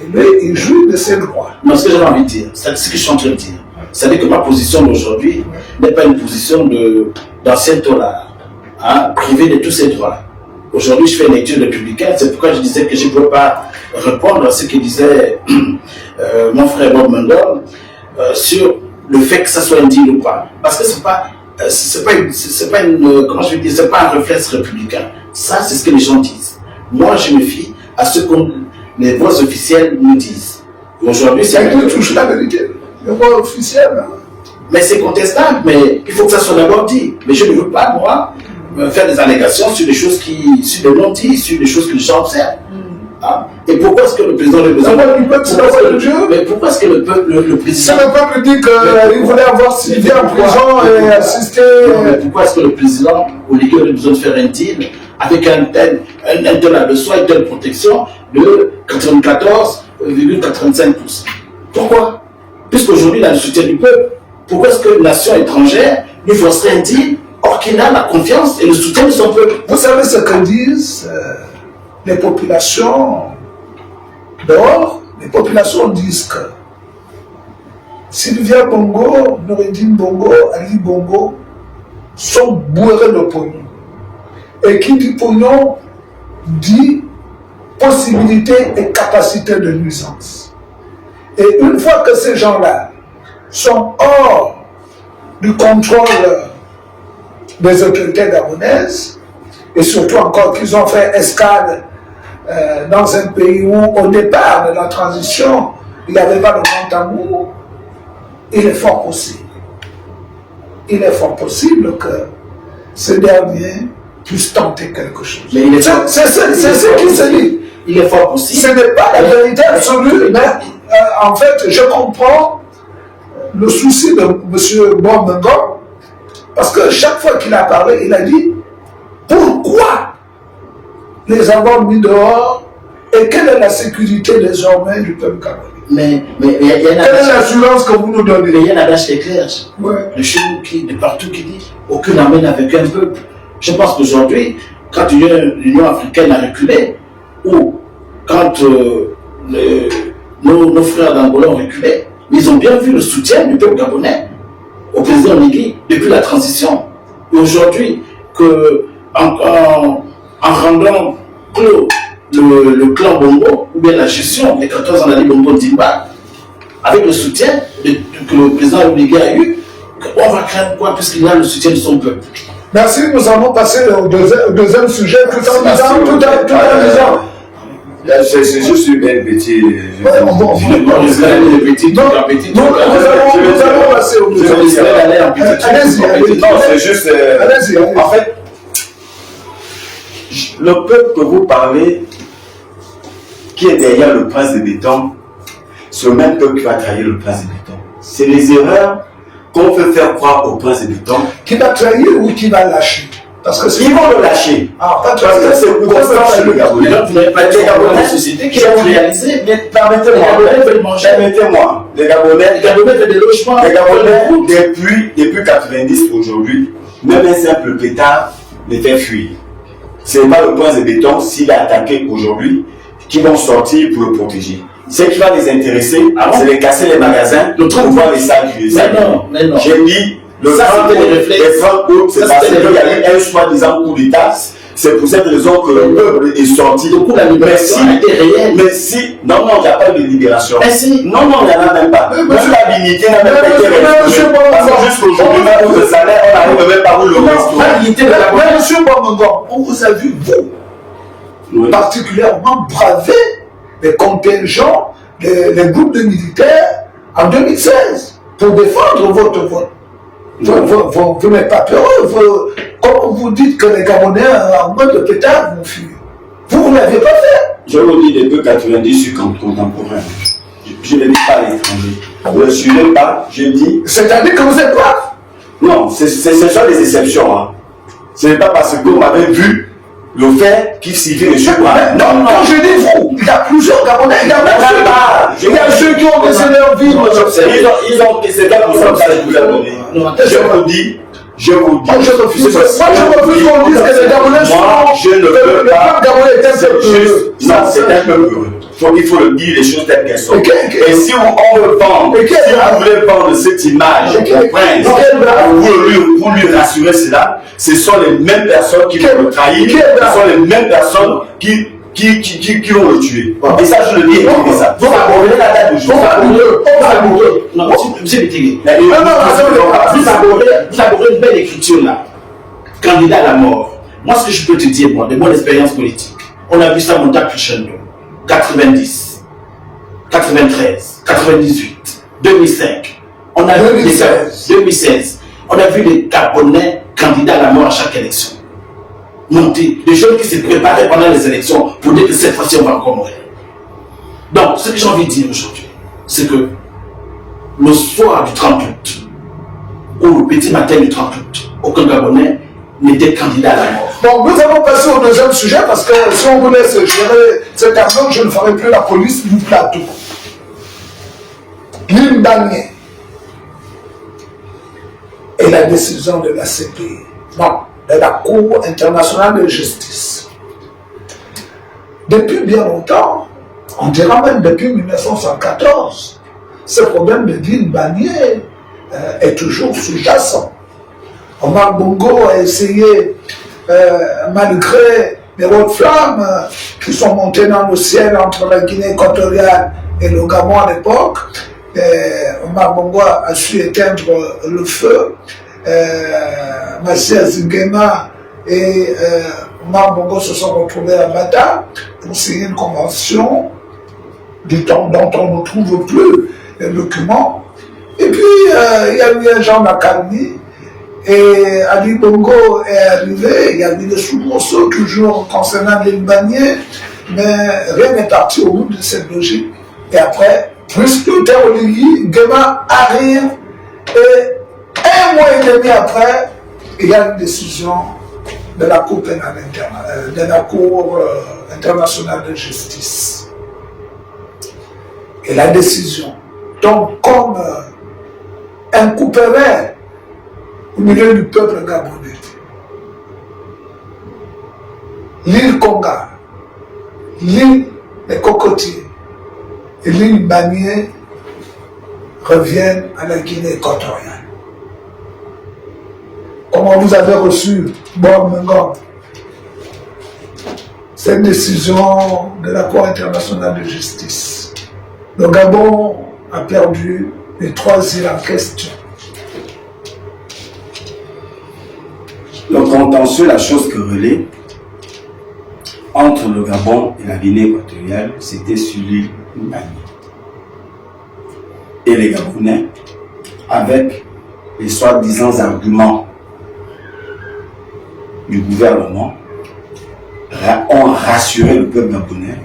Speaker 2: Et lui, il jouit de ses droits.
Speaker 4: Non, ce que j'avais envie de dire, c'est ce que je suis en train de dire. C'est-à-dire que ma position d'aujourd'hui n'est pas une position d'ancien tolard, hein, privé de tous ses droits. Aujourd'hui, je fais une lecture républicaine, c'est pourquoi je disais que je ne peux pas répondre à ce que disait mon frère Bob Mendel sur le fait que ça soit indigne ou pas. Parce que c'est pas comment je vais dire, c'est pas un réflexe républicain. Ça, c'est ce que les gens disent. Moi, je me fie à ce que les voix officielles nous disent. Aujourd'hui, c'est
Speaker 2: touche la vérité. Les voix officielles. Hein.
Speaker 4: Mais c'est contestable, mais il faut que ça soit d'abord dit. Mais je ne veux pas, moi, me faire des allégations sur des choses sur des non-dits, sur des choses que les gens observent. Hein? Et pourquoi est-ce que le président a besoin mais pourquoi est-ce que le président...
Speaker 2: Si le peuple dit qu'il voulait avoir Sylvie en prison et assister...
Speaker 4: Mais pourquoi est-ce que le président Oligui a besoin de faire un deal avec un tel de soins et telle protection de 94,85%? Pourquoi? Puisqu'aujourd'hui il a le soutien du peuple. Pourquoi est-ce qu'une nation étrangère lui forcerait un deal or qu'il a la confiance et le soutien de son peuple?
Speaker 2: Vous savez ce que disent les populations dehors? Les populations disent que Sylvia Bongo, Noureddine Bongo, Ali Bongo sont bourrés de pognon. Et qui dit pognon dit possibilité et capacité de nuisance. Et une fois que ces gens-là sont hors du contrôle des autorités gabonaises, et surtout encore qu'ils ont fait escale dans un pays où au départ de la transition, il n'y avait pas de grand amour, il est fort possible. Il est fort possible que ce dernier puisse tenter quelque chose. C'est ce qui se dit.
Speaker 4: Il est fort possible.
Speaker 2: Ce n'est pas la vérité absolue, mais en fait, je comprends le souci de M. Bob Mendel, parce que chaque fois qu'il a parlé, il a dit pourquoi les avoir mis dehors et quelle est la sécurité désormais du peuple camerounais.
Speaker 4: Mais il y a
Speaker 2: quelle est l'assurance que vous nous donnez?
Speaker 4: Mais il y a un adage qui est clair.
Speaker 2: Ouais.
Speaker 4: De chez nous, de partout, qui dit aucune armée n'a vaincu un peuple. Je pense qu'aujourd'hui, quand l'Union africaine a reculé, ou quand nos frères d'Angola ont reculé, ils ont bien vu le soutien du peuple gabonais au président Oligui depuis la transition. Et aujourd'hui, en rendant clos le clan Bongo, ou bien la gestion des 14 ans d'Ali Bongo Ndimba, avec le soutien que le président Oligui a eu, on va craindre quoi puisqu'il a le soutien de son peuple.
Speaker 2: Merci, nous allons passer au deuxième sujet tout en disant.
Speaker 5: C'est juste une belle petite.
Speaker 2: Nous allons passer au deuxième sujet. Allez-y.
Speaker 5: Non, c'est juste. En fait, le peuple que vous parlez, qui est derrière le prince de béton, c'est le même peuple qui va trahir le prince de béton. C'est les erreurs qu'on peut faire croire au prince de béton.
Speaker 2: Qui va trahir ou qui va lâcher? Parce que
Speaker 5: ils vont le lâcher.
Speaker 2: Ah, pas
Speaker 5: parce que c'est constant chez le Gabonais.
Speaker 4: Vous n'avez pas été Gabonais, société qui a réalisé.
Speaker 5: Permettez-moi. Les Gabonais
Speaker 4: fait des logements.
Speaker 5: Les Gabonais, depuis 90 aujourd'hui, même un simple pétard les fait fuir. Ce n'est pas le prince de béton, s'il est attaqué aujourd'hui, qui vont sortir pour le protéger. Ce qui va les intéresser, c'est de casser les magasins, de pouvoir les saluer.
Speaker 4: Mais non.
Speaker 5: J'ai dit, le 30 août, c'est parce qu'il y a eu un soi-disant coup d'État. C'est pour cette raison que le peuple est sorti.
Speaker 4: Du coup, la libération était réelle.
Speaker 5: Mais si, non, il n'y a pas de libération.
Speaker 4: Mais si.
Speaker 5: Non, il n'y en a même pas. Même la dignité n'a même pas été restaurée. Parce que jusqu'aujourd'hui, même pour le salaire, on n'arrive même pas à vous le restaurer.
Speaker 2: Mais monsieur Bomongon, on vous a vu, vous, particulièrement braver les contingents, les groupes de militaires en 2016 pour défendre votre vote. Vous n'êtes pas peureux. Comme vous dites que les Gabonais en mode de pétard vont fuir. Vous ne l'avez pas fait.
Speaker 5: Je vous dis depuis 90, je suis contemporain. Je ne dis pas à l'étranger. Je ne suis pas, je dis.
Speaker 2: C'est-à-dire que vous êtes pas.
Speaker 5: Non, ce sont des exceptions. Hein. Ce n'est pas parce que vous m'avez vu le fait qu'il suffit de suivre.
Speaker 2: Non, quand je dis vous, il y a plusieurs Gabonais. Il y a ceux qui ont laissé leur vie.
Speaker 5: Ils ont c'est quel pourcentage vous avez donné. Je vous dis.
Speaker 2: Moi, je refuse qu'on dise que les Gabonais sont.
Speaker 5: Moi, je ne veux pas.
Speaker 2: Le Gabonais est un peu
Speaker 5: Non, c'est un peu heureux. il faut le dire les choses telles qu'elles sont.
Speaker 2: Et
Speaker 5: si on veut vendre, si vous voulez vendre cette image au prince, pour lui rassurer cela, ce sont les mêmes personnes qui vont le trahir, ce sont les mêmes personnes qui vont le tuer. Et ça, je le dis, et ça. Vous abordez la date de jour.
Speaker 4: Non, monsieur Bétigui, vous abordez une belle écriture là. Candidat à la mort. Moi, ce que je peux te dire, moi, de mon expérience politique, on a vu ça monter crescendo. 90, 93, 98, 2005. On a vu 2016. On a vu les Gabonais candidats à la mort à chaque élection. Monter. Des jeunes qui se préparaient pendant les élections pour dire que cette fois-ci on va encore mourir. Donc, ce que j'ai envie de dire aujourd'hui, c'est que le soir du 30 août, ou le petit matin du 30 août, aucun Gabonais n'était candidat à la mort.
Speaker 2: Bon, nous allons passer au deuxième sujet parce que si on vous laisse gérer cette affaire, je ne ferai plus la police du plateau. L'île Banier et la décision de la CPI, non, de la Cour internationale de justice. Depuis bien longtemps, on dira même depuis 1974, ce problème de l'île Banier est toujours sous-jacent. Omar Bongo a essayé, malgré les hautes flammes qui sont montées dans le ciel entre la Guinée équatoriale et le Gabon à l'époque, Omar Bongo a su éteindre le feu. Massia Zingema et Omar Bongo se sont retrouvés à Bata pour signer une convention dont on ne trouve plus les documents. Et puis, il y a eu un Jean Macaroni. Et Ali Bongo est arrivé, il y a eu des soubresauts toujours concernant l'île Banier, mais rien n'est parti au bout de cette logique. Et après, puisque Oligui Nguema arrive, et un mois et demi après, il y a une décision de la Cour pénale de la Cour internationale de justice. Et la décision tombe comme un couperet au milieu du peuple gabonais. L'île Conga, l'île des Cocotiers et l'île Banier reviennent à la Guinée équatoriale. Comment vous avez reçu Bob Mengon cette décision de la Cour internationale de justice? Le Gabon a perdu les 3 îles en question.
Speaker 3: Le contentieux, la chose querellée entre le Gabon et la Guinée équatoriale, c'était sur l'île Banier. Et les Gabonais, avec les soi-disant arguments du gouvernement, ont rassuré le peuple gabonais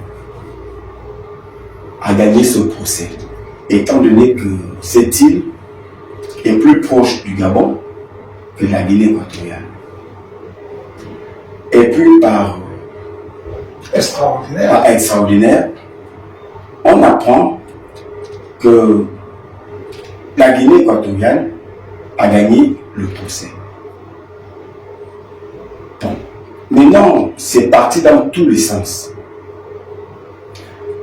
Speaker 3: à gagner ce procès, étant donné que cette île est plus proche du Gabon que la Guinée équatoriale. Et puis par extraordinaire, on apprend que la Guinée équatoriale a gagné le procès. Donc, maintenant, c'est parti dans tous les sens.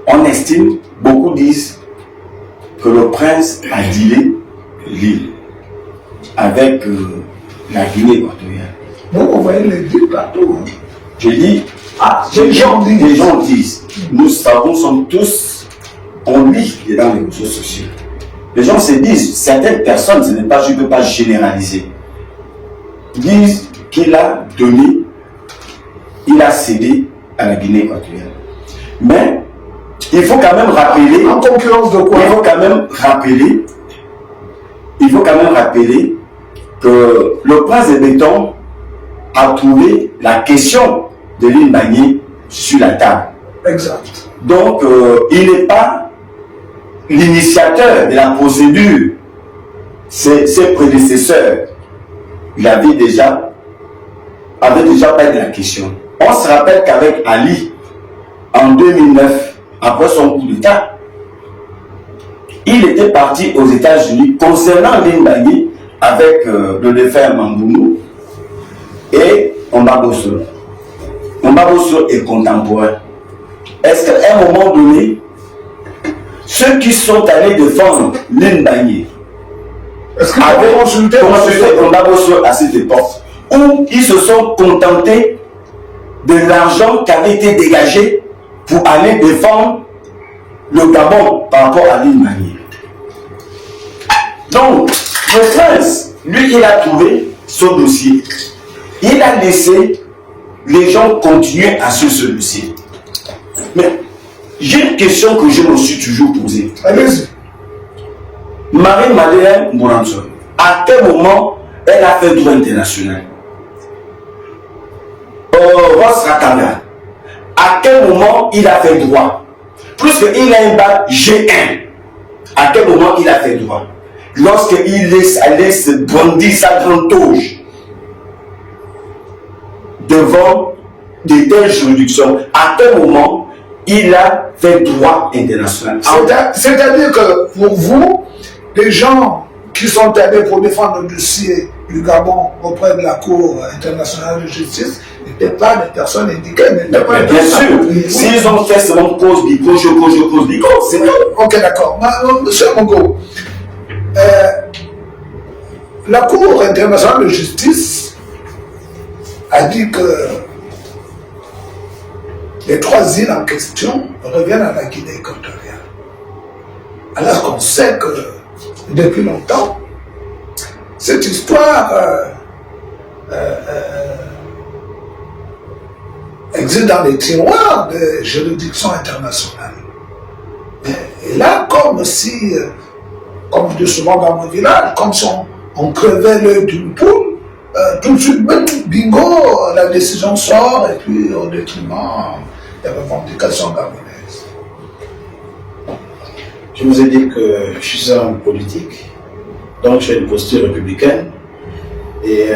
Speaker 3: On estime, beaucoup disent que le prince a dealé l'île avec la Guinée équatoriale.
Speaker 2: Bon, on va les dire partout. Hein.
Speaker 3: Je dis, les gens disent, nous savons, sommes tous, on lit dans les réseaux sociaux. Les gens se disent, certaines personnes, ce n'est pas, je ne peux pas généraliser, disent qu'il a donné, il a cédé à la Guinée équatoriale. Mais, il faut quand même rappeler,
Speaker 2: en concurrence de quoi?
Speaker 3: Il faut quand même rappeler que le prince de Béton a trouvé la question de l'île Banier sur la table.
Speaker 2: Exact.
Speaker 3: Donc, il n'est pas l'initiateur de la procédure. Ses prédécesseurs, il avait déjà parlé de la question. On se rappelle qu'avec Ali, en 2009, après son coup d'État, il était parti aux États-Unis concernant l'île Banier avec le défunt Mambounou et Ombabosso. Ombabosso est contemporain.
Speaker 5: est-ce qu'à un moment donné, ceux qui sont allés défendre Lindagné
Speaker 2: Est-ce qu'ils
Speaker 5: avaient
Speaker 2: ont consulté
Speaker 5: Ondabo à cette époque, où ils se sont contentés de l'argent qui avait été dégagé pour aller défendre le Gabon par rapport à Lindagné? Donc, le prince, lui, il a trouvé son dossier. Il a laissé les gens continuer à suivre ce dossier. Mais j'ai une question que je me suis toujours posée.
Speaker 2: Allez-y.
Speaker 5: Marie-Madeleine Mouranzou, à quel moment elle a fait droit international? Ross Ratanga, à quel moment il a fait droit? Plus qu'il a un bac G1, à quel moment il a fait droit? Lorsqu'il laisse brandir sa grande touche devant de telles juridictions, à quel moment il a fait droit international?
Speaker 2: C'est-à-dire que pour vous, les gens qui sont allés pour défendre le dossier du Gabon auprès de la Cour internationale de justice n'étaient pas des personnes indiquées, n'étaient pas
Speaker 5: bien sûr, s'ils ont fait seulement cause d'ICO, c'est tout.
Speaker 2: Ok, d'accord. Monsieur Mongo, la Cour internationale de justice a dit que les 3 îles en question reviennent à la Guinée équatoriale. Alors qu'on sait que depuis longtemps, cette histoire existe dans les tiroirs des juridictions internationales. Et là, comme si, comme je dis souvent dans mon village, comme si on crevait l'œil d'une poule, tout de suite, même bingo, la décision sort et puis au détriment des revendications gabonaises.
Speaker 4: Je vous ai dit que je suis un politique, donc j'ai une posture républicaine. Et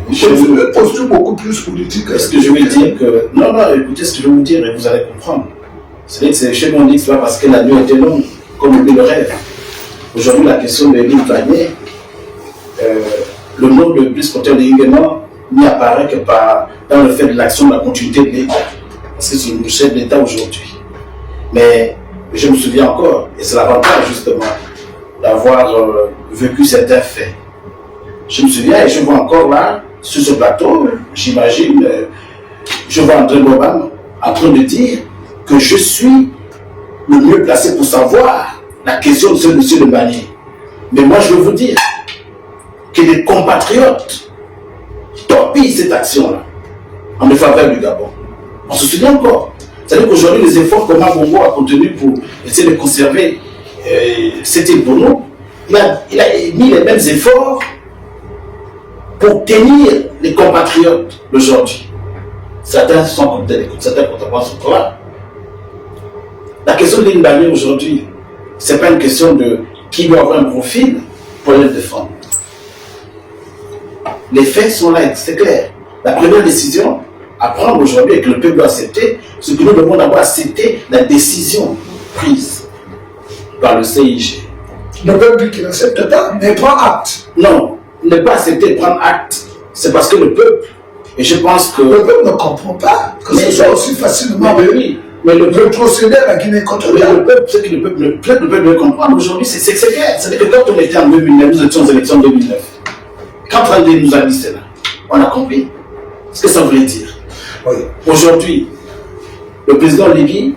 Speaker 2: une posture beaucoup plus politique.
Speaker 4: Ce que je veux dire que... Non, écoutez ce que je vais vous dire et vous allez comprendre. C'est vrai que chez moi on dit que c'est pas parce que la nuit était longue, comme on dit le rêve. Aujourd'hui, la question de Lindagné, le nom de Brice-Clotaire Lingema n'y apparaît que dans le fait de l'action de la continuité de l'État. Parce que c'est le chef de l'État aujourd'hui. Mais je me souviens encore, et c'est l'avantage justement d'avoir vécu certains faits. Je me souviens et je vois encore là, sur ce plateau, j'imagine, je vois André Bobam en train de dire que je suis le mieux placé pour savoir la question de ce monsieur de Mbagné. Mais moi je veux vous dire que les compatriotes torpillent cette action-là en défaveur du Gabon. On se souvient encore. C'est-à-dire qu'aujourd'hui, les efforts que Mabongo a contenus pour essayer de conserver cette île pour nous, il a mis les mêmes efforts pour tenir les compatriotes d'aujourd'hui. Certains sont comme tels, certains contemporains sont là. La question de Lindagné aujourd'hui, ce n'est pas une question de qui doit avoir un profil pour le défendre. Les faits sont là, c'est clair. La première décision à prendre aujourd'hui et que le peuple doit accepter, c'est que nous devons d'abord accepter la décision prise par le CIG.
Speaker 2: Le peuple qui n'accepte pas, mais prend acte.
Speaker 4: Non, ne pas accepter de prendre acte, c'est parce que le peuple, et je pense que...
Speaker 2: Le peuple ne comprend pas que ce soit aussi facilement
Speaker 4: mais le peuple
Speaker 2: procéder à la Guinée équatoriale.
Speaker 4: Le peuple, c'est que le peuple doit comprendre aujourd'hui, c'est clair. C'est-à-dire que quand on était en 2009, nous étions aux élections en 2009, quand Randé nous a dit cela, on a compris ce que ça voulait dire.
Speaker 2: Oui.
Speaker 4: Aujourd'hui, le président Légui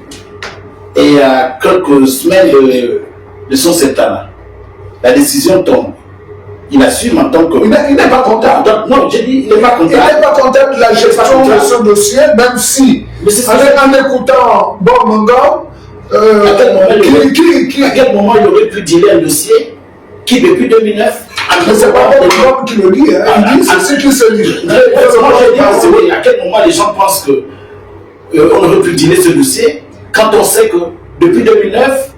Speaker 4: est à quelques semaines de son septembre. La décision tombe. Il assume en tant que...
Speaker 2: Il n'est pas content.
Speaker 4: Non, j'ai dit, il n'est pas content.
Speaker 2: Il n'est pas content de la gestion de ce dossier, même si, en écoutant Bob Mongo,
Speaker 4: à quel moment il aurait pu dealer un dossier qui, depuis 2009,
Speaker 2: mais c'est pas Bob qui le dit, hein. Il dit c'est ce qui se dit.
Speaker 4: À quel moment les gens pensent qu'on aurait pu dealer ce dossier quand on sait que depuis 2009,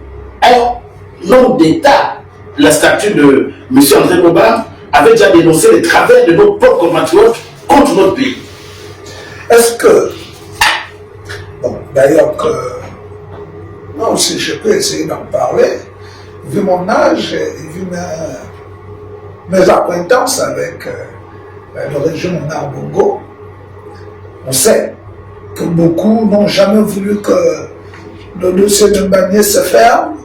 Speaker 4: un homme d'État, la statue de M. André Bobam, avait déjà dénoncé les travers de nos propres compatriotes contre notre pays.
Speaker 2: Est-ce que, bon, d'ailleurs que, moi aussi je peux essayer d'en parler, vu mon âge et vu mes acquaintances avec le régime Bongo, on sait que beaucoup n'ont jamais voulu que le dossier de Mbagnier se ferme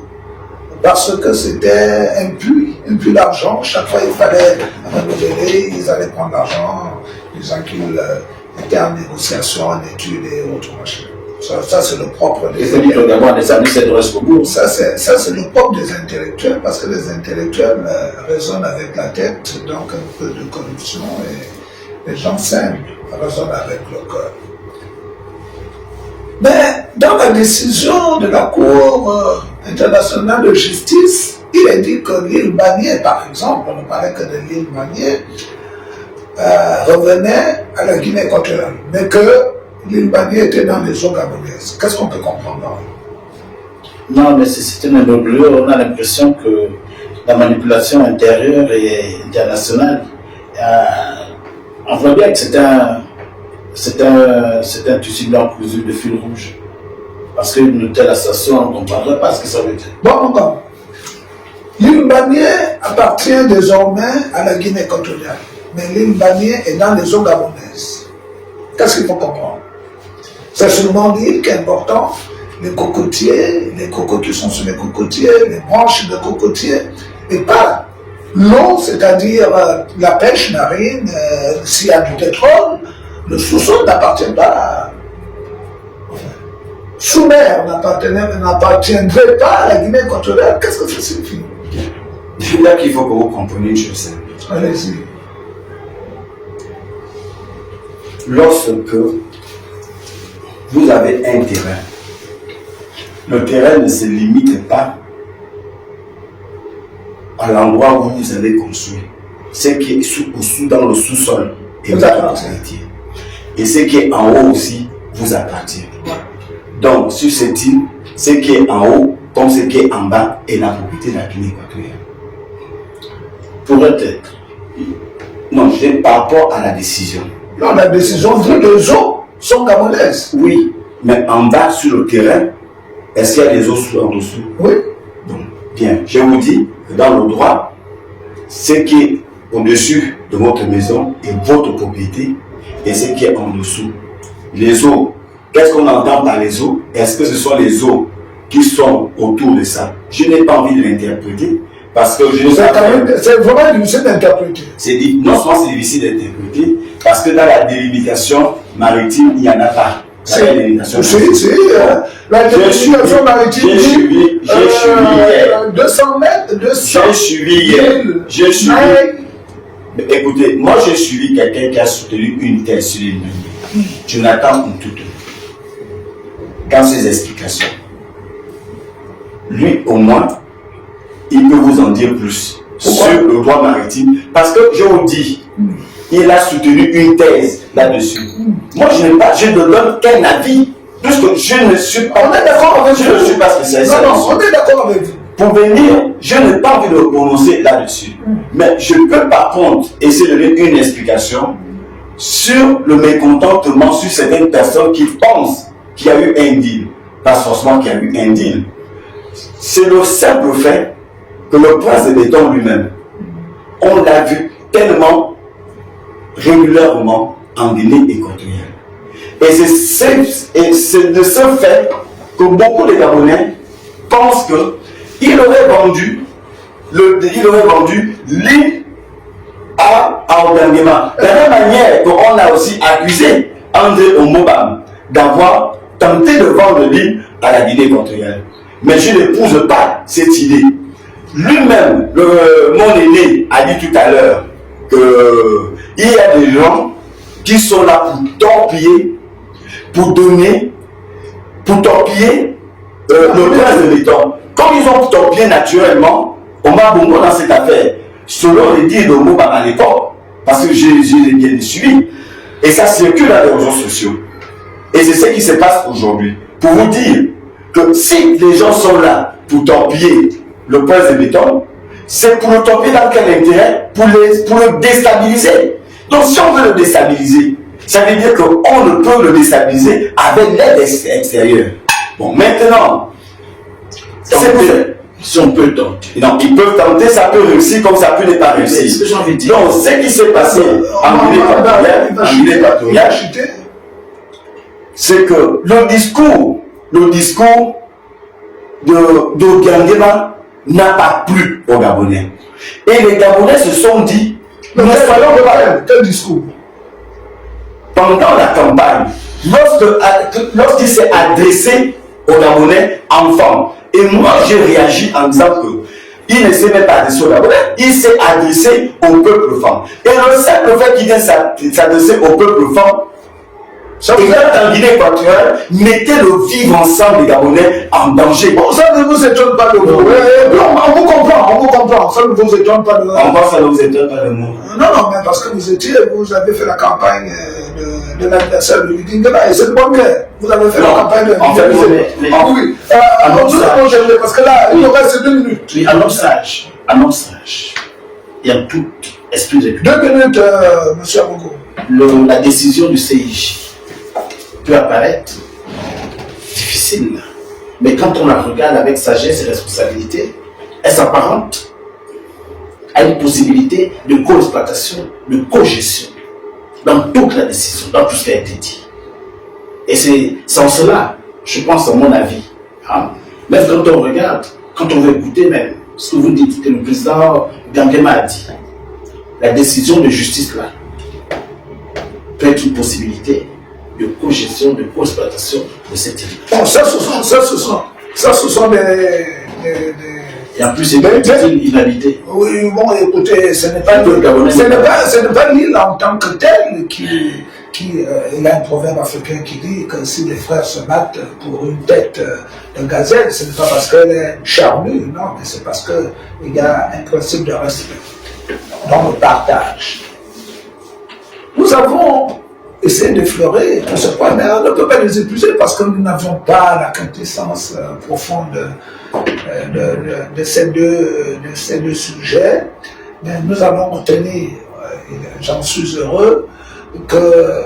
Speaker 2: parce que c'était un puits d'argent. Chaque fois, il fallait renouveler, ils allaient prendre l'argent, disant qu'ils étaient en négociation, en études et autres machins. Ça c'est le propre des
Speaker 4: intellectuels. D'abord, des amis, c'est de reste au bout.
Speaker 2: Ça, c'est le propre des intellectuels, parce que les intellectuels raisonnent avec la tête, donc un peu de corruption, et les gens simples raisonnent avec le cœur. Mais dans la décision de la Cour internationale de justice, il est dit que l'île Mbagnier, par exemple, on ne parlait que de l'île Mbagnier, revenait à la Guinée équatoriale, mais que l'île Mbagnier était dans les eaux gabonaises. Qu'est-ce qu'on peut comprendre?
Speaker 4: Non, mais c'est une imbroglio. On a l'impression que la manipulation intérieure et internationale, on voit bien que c'est un tissu blanc cousu de fil rouge. Parce qu'une telle association, on ne comprendrait pas ce que ça veut dire.
Speaker 2: Bon, l'île Mbagnier appartient désormais à la Guinée équatoriale. Mais l'île Mbagnier est dans les eaux gabonaises. Qu'est-ce qu'il faut comprendre? C'est seulement l'île qui est important. Les cocotiers, les cocos qui sont sur les cocotiers, les branches de cocotiers, et pas l'eau, c'est-à-dire la pêche marine, s'il y a du pétrole, le sous-sol n'appartient pas. Sous-mer n'appartiendrait pas à la Guinée équatoriale. Qu'est-ce que ça signifie?
Speaker 5: C'est là qu'il faut que vous compreniez une chose simple.
Speaker 2: Allez-y.
Speaker 5: Lorsque vous avez un terrain, le terrain ne se limite pas à l'endroit où vous allez construire. Ce qui est dans le sous-sol est votre propriété. Et ce qui est en haut aussi vous appartient. Donc, sur cette île, ce qui est en haut comme ce qui est en bas est la propriété de la Guinée équatoriale.
Speaker 4: Pourrait-être.
Speaker 5: Non, par rapport à la décision.
Speaker 2: Non, la décision dit que les eaux sont gabonaises.
Speaker 5: Oui, mais en bas sur le terrain, est-ce qu'il y a des eaux en dessous?
Speaker 2: Oui.
Speaker 5: Donc, bien, je vous dis que dans le droit, ce qui est au-dessus de votre maison est votre propriété et ce qui est en dessous. Les eaux, qu'est-ce qu'on entend par les eaux? Est-ce que ce sont les eaux qui sont autour de ça? Je n'ai pas envie de l'interpréter parce que je
Speaker 2: c'est vraiment difficile d'interpréter.
Speaker 5: Non seulement c'est difficile d'interpréter, parce que dans la délimitation maritime, il n'y en a pas.
Speaker 2: La délimitation maritime dit 200 mètres, 200
Speaker 5: J'ai suivi hier. J'ai suivi. Écoutez, moi j'ai suivi quelqu'un qui a soutenu une thèse sur l'île Mbagnier. Jonathan Mtutu. Dans ses explications. Lui, au moins, il peut vous en dire plus. Pourquoi? Sur le droit maritime. Parce que je vous dis, il a soutenu une thèse là-dessus. Moi, je ne donne qu'un avis, puisque je ne suis pas.
Speaker 2: On est d'accord avec vous.
Speaker 5: Je ne suis pas spécialiste.
Speaker 2: Non, on est d'accord avec vous.
Speaker 5: Pour venir, je n'ai pas envie de me prononcer là-dessus. Mais je peux par contre essayer de donner une explication sur le mécontentement sur certaines personnes qui pensent qu'il y a eu un deal. Pas forcément qu'il y a eu un deal. C'est le simple fait que le prince de béton lui-même, on l'a vu tellement régulièrement en Guinée équatoriale. Et c'est de ce fait que beaucoup de Gabonais pensent qu'il aurait vendu l'île à Ouangema. De la même manière qu'on a aussi accusé André Omobam d'avoir tenté de vendre l'île à la Guinée équatoriale. Mais je n'épouse pas cette idée. Lui-même, mon aîné, a dit tout à l'heure qu'il y a des gens qui sont là pour torpiller, pour donner, pour torpiller le prince de béton. Comme ils ont torpillé naturellement, on m'a bongo dans cette affaire, selon les dires de Mobam à l'époque, parce que j'ai bien suivi, et ça circule dans les réseaux sociaux. Et c'est ce qui se passe aujourd'hui. Pour vous dire que si les gens sont là pour torpiller le prince de béton, c'est pour le torpiller dans quel intérêt? Pour le déstabiliser. Donc si on veut le déstabiliser, ça veut dire qu'on ne peut le déstabiliser avec l'aide extérieure. Bon, maintenant,
Speaker 4: si on peut tenter.
Speaker 5: Non, ils peuvent tenter, ça peut réussir comme ça peut ne pas réussir.
Speaker 4: C'est ce que j'ai envie de dire.
Speaker 5: Donc, ce qui s'est passé en Guinée équatoriale, c'est que le discours de Gangema n'a pas plu aux Gabonais. Et les Gabonais se sont dit,
Speaker 2: Mais quel discours?
Speaker 5: pendant la campagne, lorsqu'il s'est adressé aux Gabonais enfants, et moi j'ai réagi en disant que il ne s'est même pas adressé aux Gabonais, il s'est adressé au peuple femme. Et le simple fait qu'il vient s'adresser au peuple femme, et là, en Guinée équatoriale, mettez le vivre ensemble des Gabonais en danger.
Speaker 2: Bon, ça ne vous étonne pas de vous. On vous comprend. Ça ne vous étonne pas de vous.
Speaker 5: En quoi ça ne vous étonne pas le mot?
Speaker 2: Non, mais parce que vous avez fait la campagne de l'adversaire de Lidingela, et c'est de bonne guerre. Vous avez fait la campagne de
Speaker 5: Lidingela.
Speaker 2: Oui. Parce que là, il nous reste 2 minutes.
Speaker 4: Oui, annonçage. Il y a tout esprit de
Speaker 2: 2 minutes, monsieur Amogo.
Speaker 4: La décision du CIJ peut apparaître difficile, mais quand on la regarde avec sagesse et responsabilité, elle s'apparente à une possibilité de co-exploitation, de co-gestion dans toute la décision, dans tout ce qui a été dit. Et c'est en cela, je pense, à mon avis, même quand on regarde, quand on veut écouter même ce que vous dites, que le président Gangema a dit, la décision de justice là peut être une possibilité de co-gestion, de co-exploitation de cette territoire.
Speaker 2: Bon, ça, ce sont des...
Speaker 4: Et en plus, c'est une île inhabitée.
Speaker 2: Oui, bon, écoutez, ce n'est pas l'île en tant que telle il y a un proverbe africain qui dit que si les frères se battent pour une tête de gazelle, ce n'est pas parce qu'elle est charnue, non, mais c'est parce qu'il y a un principe de respect dans le partage. Nous avons essayé d'effleurer tout ce point, mais on ne peut pas les épuiser parce que nous n'avions pas la quintessence profonde de ces deux sujets. Mais nous allons retenir, j'en suis heureux, que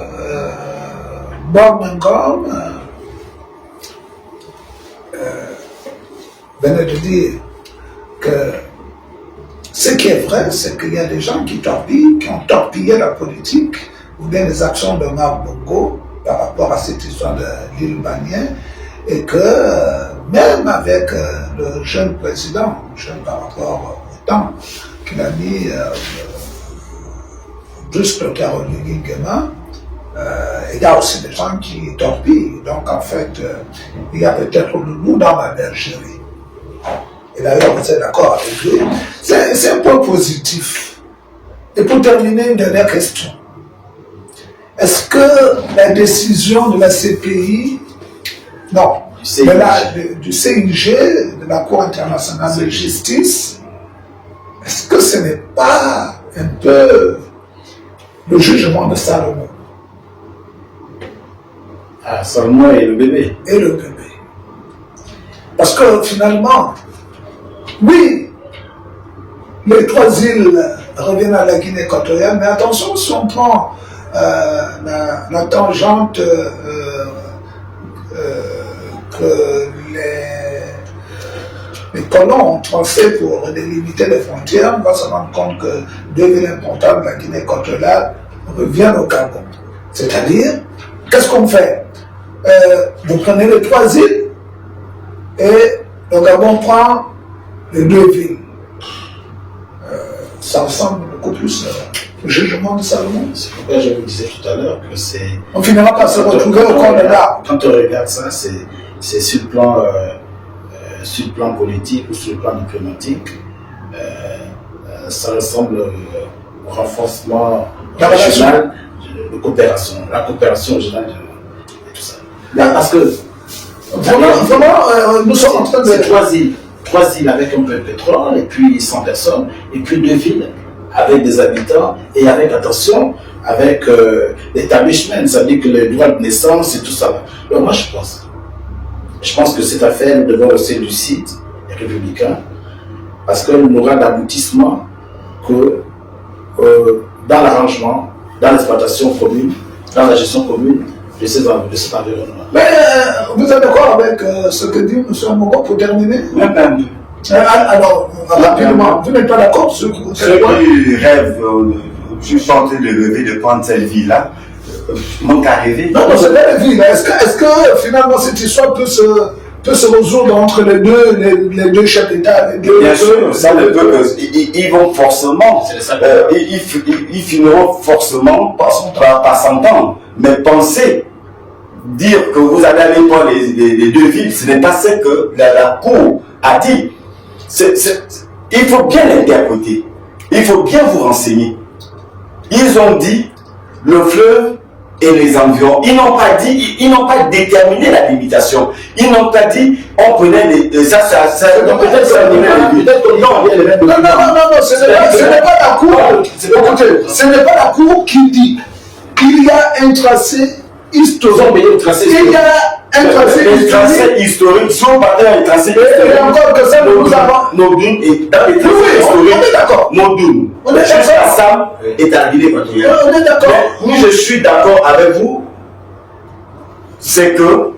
Speaker 2: Bob Ngom venait de dire que ce qui est vrai, c'est qu'il y a des gens qui ont torpillé la politique ou bien les actions de Marc Bongo par rapport à cette histoire de l'île Banien, et que même avec le jeune président, jeune par rapport au temps qu'il a mis Brice Clotaire Oligui Nguema, il y a aussi des gens qui torpillent. Donc en fait, il y a peut-être le loup dans la bergerie. Et d'ailleurs, vous êtes d'accord avec lui. C'est un point positif. Et pour terminer, une dernière question. Est-ce que la décision de la CPI, non, du CIG, de la Cour internationale de justice, est-ce que ce n'est pas un peu le jugement de Salomon?
Speaker 4: Ah, Salomon et le bébé.
Speaker 2: Et le bébé. Parce que finalement, oui, les 3 îles reviennent à la Guinée équatoriale, mais attention, si on prend la tangente que les colons ont tracée pour délimiter les frontières, on va se rendre compte que 2 villes importantes de la Guinée équatoriale reviennent au Gabon. C'est-à-dire, qu'est-ce qu'on fait? Vous prenez les 3 îles et le Gabon prend les 2 villes. Ça ressemble beaucoup plus au jugement de Salomon.
Speaker 4: C'est pourquoi je vous disais tout à l'heure que c'est...
Speaker 2: On finira par se retrouver au corps de l'arbre.
Speaker 4: Quand on regarde ça, c'est sur le plan politique ou sur le plan diplomatique. Ça ressemble au renforcement régional de coopération, la coopération régionale et tout ça. Là, parce que
Speaker 2: vraiment, nous sommes en train de...
Speaker 4: C'est 3 îles avec un peu de pétrole, et puis 100 personnes, et puis 2 villes avec des habitants, et avec, attention, avec l'établissement, ça veut dire que les droits de naissance et tout ça. Donc moi je pense que cette affaire, nous devons rester lucides et républicains, parce qu'elle n'aura d'aboutissement que dans l'arrangement, dans l'exploitation commune, dans la gestion commune de cet environnement.
Speaker 2: Mais vous êtes d'accord avec ce que dit M. Amogo pour terminer? Alors, rapidement, vous n'êtes pas d'accord sur
Speaker 5: ceux qui rêvent, je suis en train de rêver de prendre cette vie-là, manque à rêver.
Speaker 2: Non, c'est pas la vie. Est-ce que finalement cette histoire peut peut se résoudre entre les deux chefs d'État.
Speaker 5: Bien sûr, ça ne peut que. Ils vont forcément. Ils finiront forcément par s'entendre. Mais pensez, dire que vous allez aller voir les deux villes, ce n'est pas ce que la Cour a dit. Il faut bien l'interpréter. Il faut bien vous renseigner. Ils ont dit le fleuve et les environs. Ils n'ont pas déterminé la limitation. Ils n'ont pas dit on prenait les. Ça, peut-être ça
Speaker 2: non, ce n'est pas la Cour. Écoutez, ce n'est pas la Cour qui dit il y a un tracé historique. Il y a un tracé
Speaker 5: historique. Si on partait d'un tracé historique,
Speaker 2: et encore que ça, nous avons.
Speaker 5: Nodoun est dans les tracés historiques.
Speaker 2: On est d'accord.
Speaker 5: Nodoun. Jusqu'à Sam est à Guinée équatoriale.
Speaker 2: On est d'accord.
Speaker 5: Mais où je suis d'accord avec vous, c'est que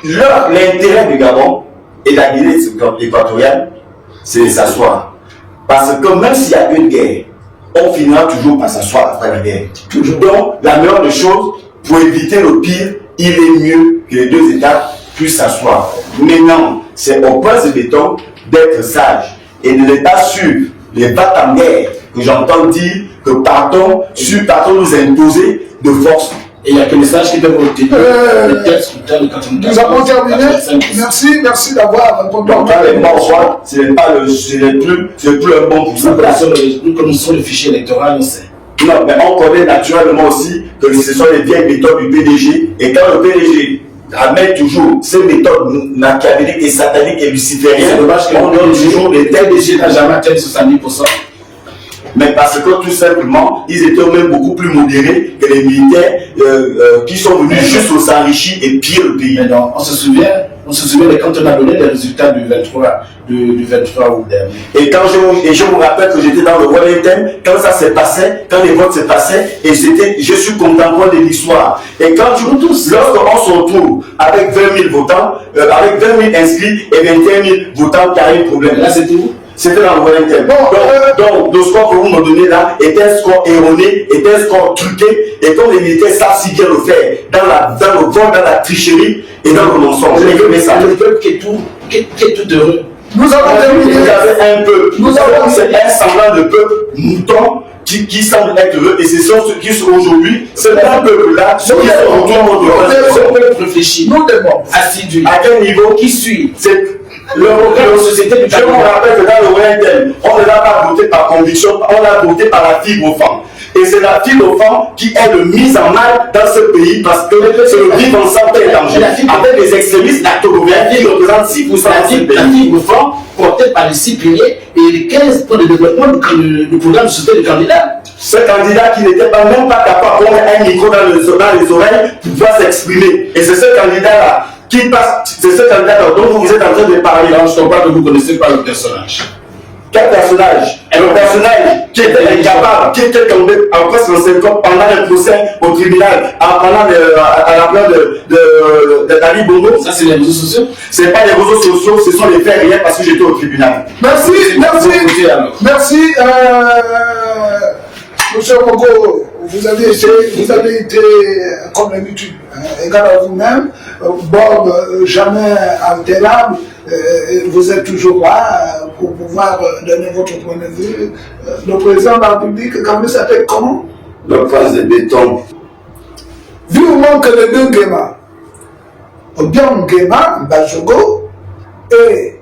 Speaker 5: l'intérêt du Gabon et de la Guinée équatoriale, c'est de s'asseoir. Parce que même s'il y a une guerre, on finira toujours par s'asseoir après la guerre. Donc, la meilleure des choses, pour éviter le pire, il est mieux que les deux États puissent s'asseoir. Maintenant, c'est au point de béton d'être sage et de ne pas suivre les battes en guerre que j'entends dire que partons nous imposer de force.
Speaker 4: Et il n'y a que le message qui peut vous dire.
Speaker 2: Nous avons terminé. Merci d'avoir répondu.
Speaker 5: Donc, quand les morts soient, ce n'est plus un bon pour ça.
Speaker 4: Nous connaissons le fichier électoral, on sait.
Speaker 5: Non, mais on connaît naturellement aussi que ce sont les vieilles méthodes du PDG. Et quand le PDG amène toujours ces méthodes machiavéliques et sataniques et lucifériennes,
Speaker 4: c'est dommage qu'on donne toujours les PDG n'a jamais atteint 70%.
Speaker 5: Mais parce que tout simplement, ils étaient même beaucoup plus modérés que les militaires qui sont venus juste pour s'enrichir et piller le pays.
Speaker 4: Mais non, on se souvient de quand on a donné les résultats du 23 août dernier. Et
Speaker 5: je vous rappelle que j'étais dans le Wellington, quand ça s'est passé, quand les votes se passaient, et je suis contemporain de l'histoire. Et quand lorsqu'on se retrouve avec 20 000 votants, avec 20 000 inscrits et 21 000 votants, il y a un problème.
Speaker 4: Et là, c'était où?
Speaker 5: C'était dans le Wellington. Donc, le score que vous me donnez là est un score erroné, est un score truqué, et comme les militaires savent si bien le faire, dans le vol, dans la tricherie et dans le mensonge.
Speaker 4: C'est le peuple qui est tout heureux.
Speaker 2: Nous avons terminé.
Speaker 5: Vous avez un peuple. C'est un semblant de peuple mouton qui semble être heureux, et c'est ceux qui sont aujourd'hui, c'est un peuple-là, ceux qui sont autour de
Speaker 4: ce peuple réfléchi,
Speaker 2: nous devons
Speaker 5: assidu. À quel niveau?
Speaker 4: Qui suit?
Speaker 5: Je me rappelle que dans le Wellington, on ne l'a pas voté par conviction, on l'a voté par la fibre aux femmes. Et c'est la fibre aux femmes qui est le mise en mal dans ce pays parce que c'est le vivre ensemble qui est en danger. Avec les extrémistes lactobéens qui représentent 6%
Speaker 4: la fibre aux femmes portée par les 6 piliers et les 15 points de développement du programme de société du candidat.
Speaker 5: Ce candidat qui n'était même pas capable d'avoir un micro dans les oreilles pour pouvoir s'exprimer. Et c'est ce candidat-là qui passe, c'est ce candidat dont vous êtes en train de parler.
Speaker 4: Je ne crois pas que vous ne connaissez pas le personnage.
Speaker 5: Quel personnage? Le personnage qui était incapable, qui était tombé en presque 5 ans pendant le procès au tribunal, à la place de Dali Bongo.
Speaker 4: Ça, c'est les réseaux sociaux?
Speaker 5: Ce n'est pas les réseaux sociaux, ce sont les faits réels parce que j'étais au tribunal.
Speaker 2: Merci. Monsieur Mogo, vous avez été comme d'habitude, égal à vous-même. Bob, jamais altérable. Vous êtes toujours là pour pouvoir donner votre point de vue. Le président de la République, comment il s'appelle, comment?
Speaker 5: Le prince de béton.
Speaker 2: Vivement que les deux Guéma, Obiang Guéma, Bajogo, et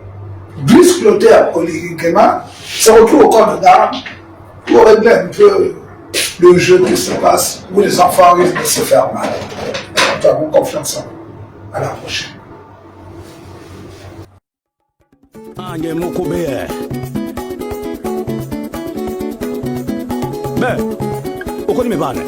Speaker 2: Brice Clotaire, Oligui Guéma, se retrouvent au corps de d'armes pour régler un peu le jeu qui se passe, où les enfants risquent de se faire mal. Nous avons confiance en vous. À la prochaine.
Speaker 1: Anye Mokobe. Ben, okoni me bane.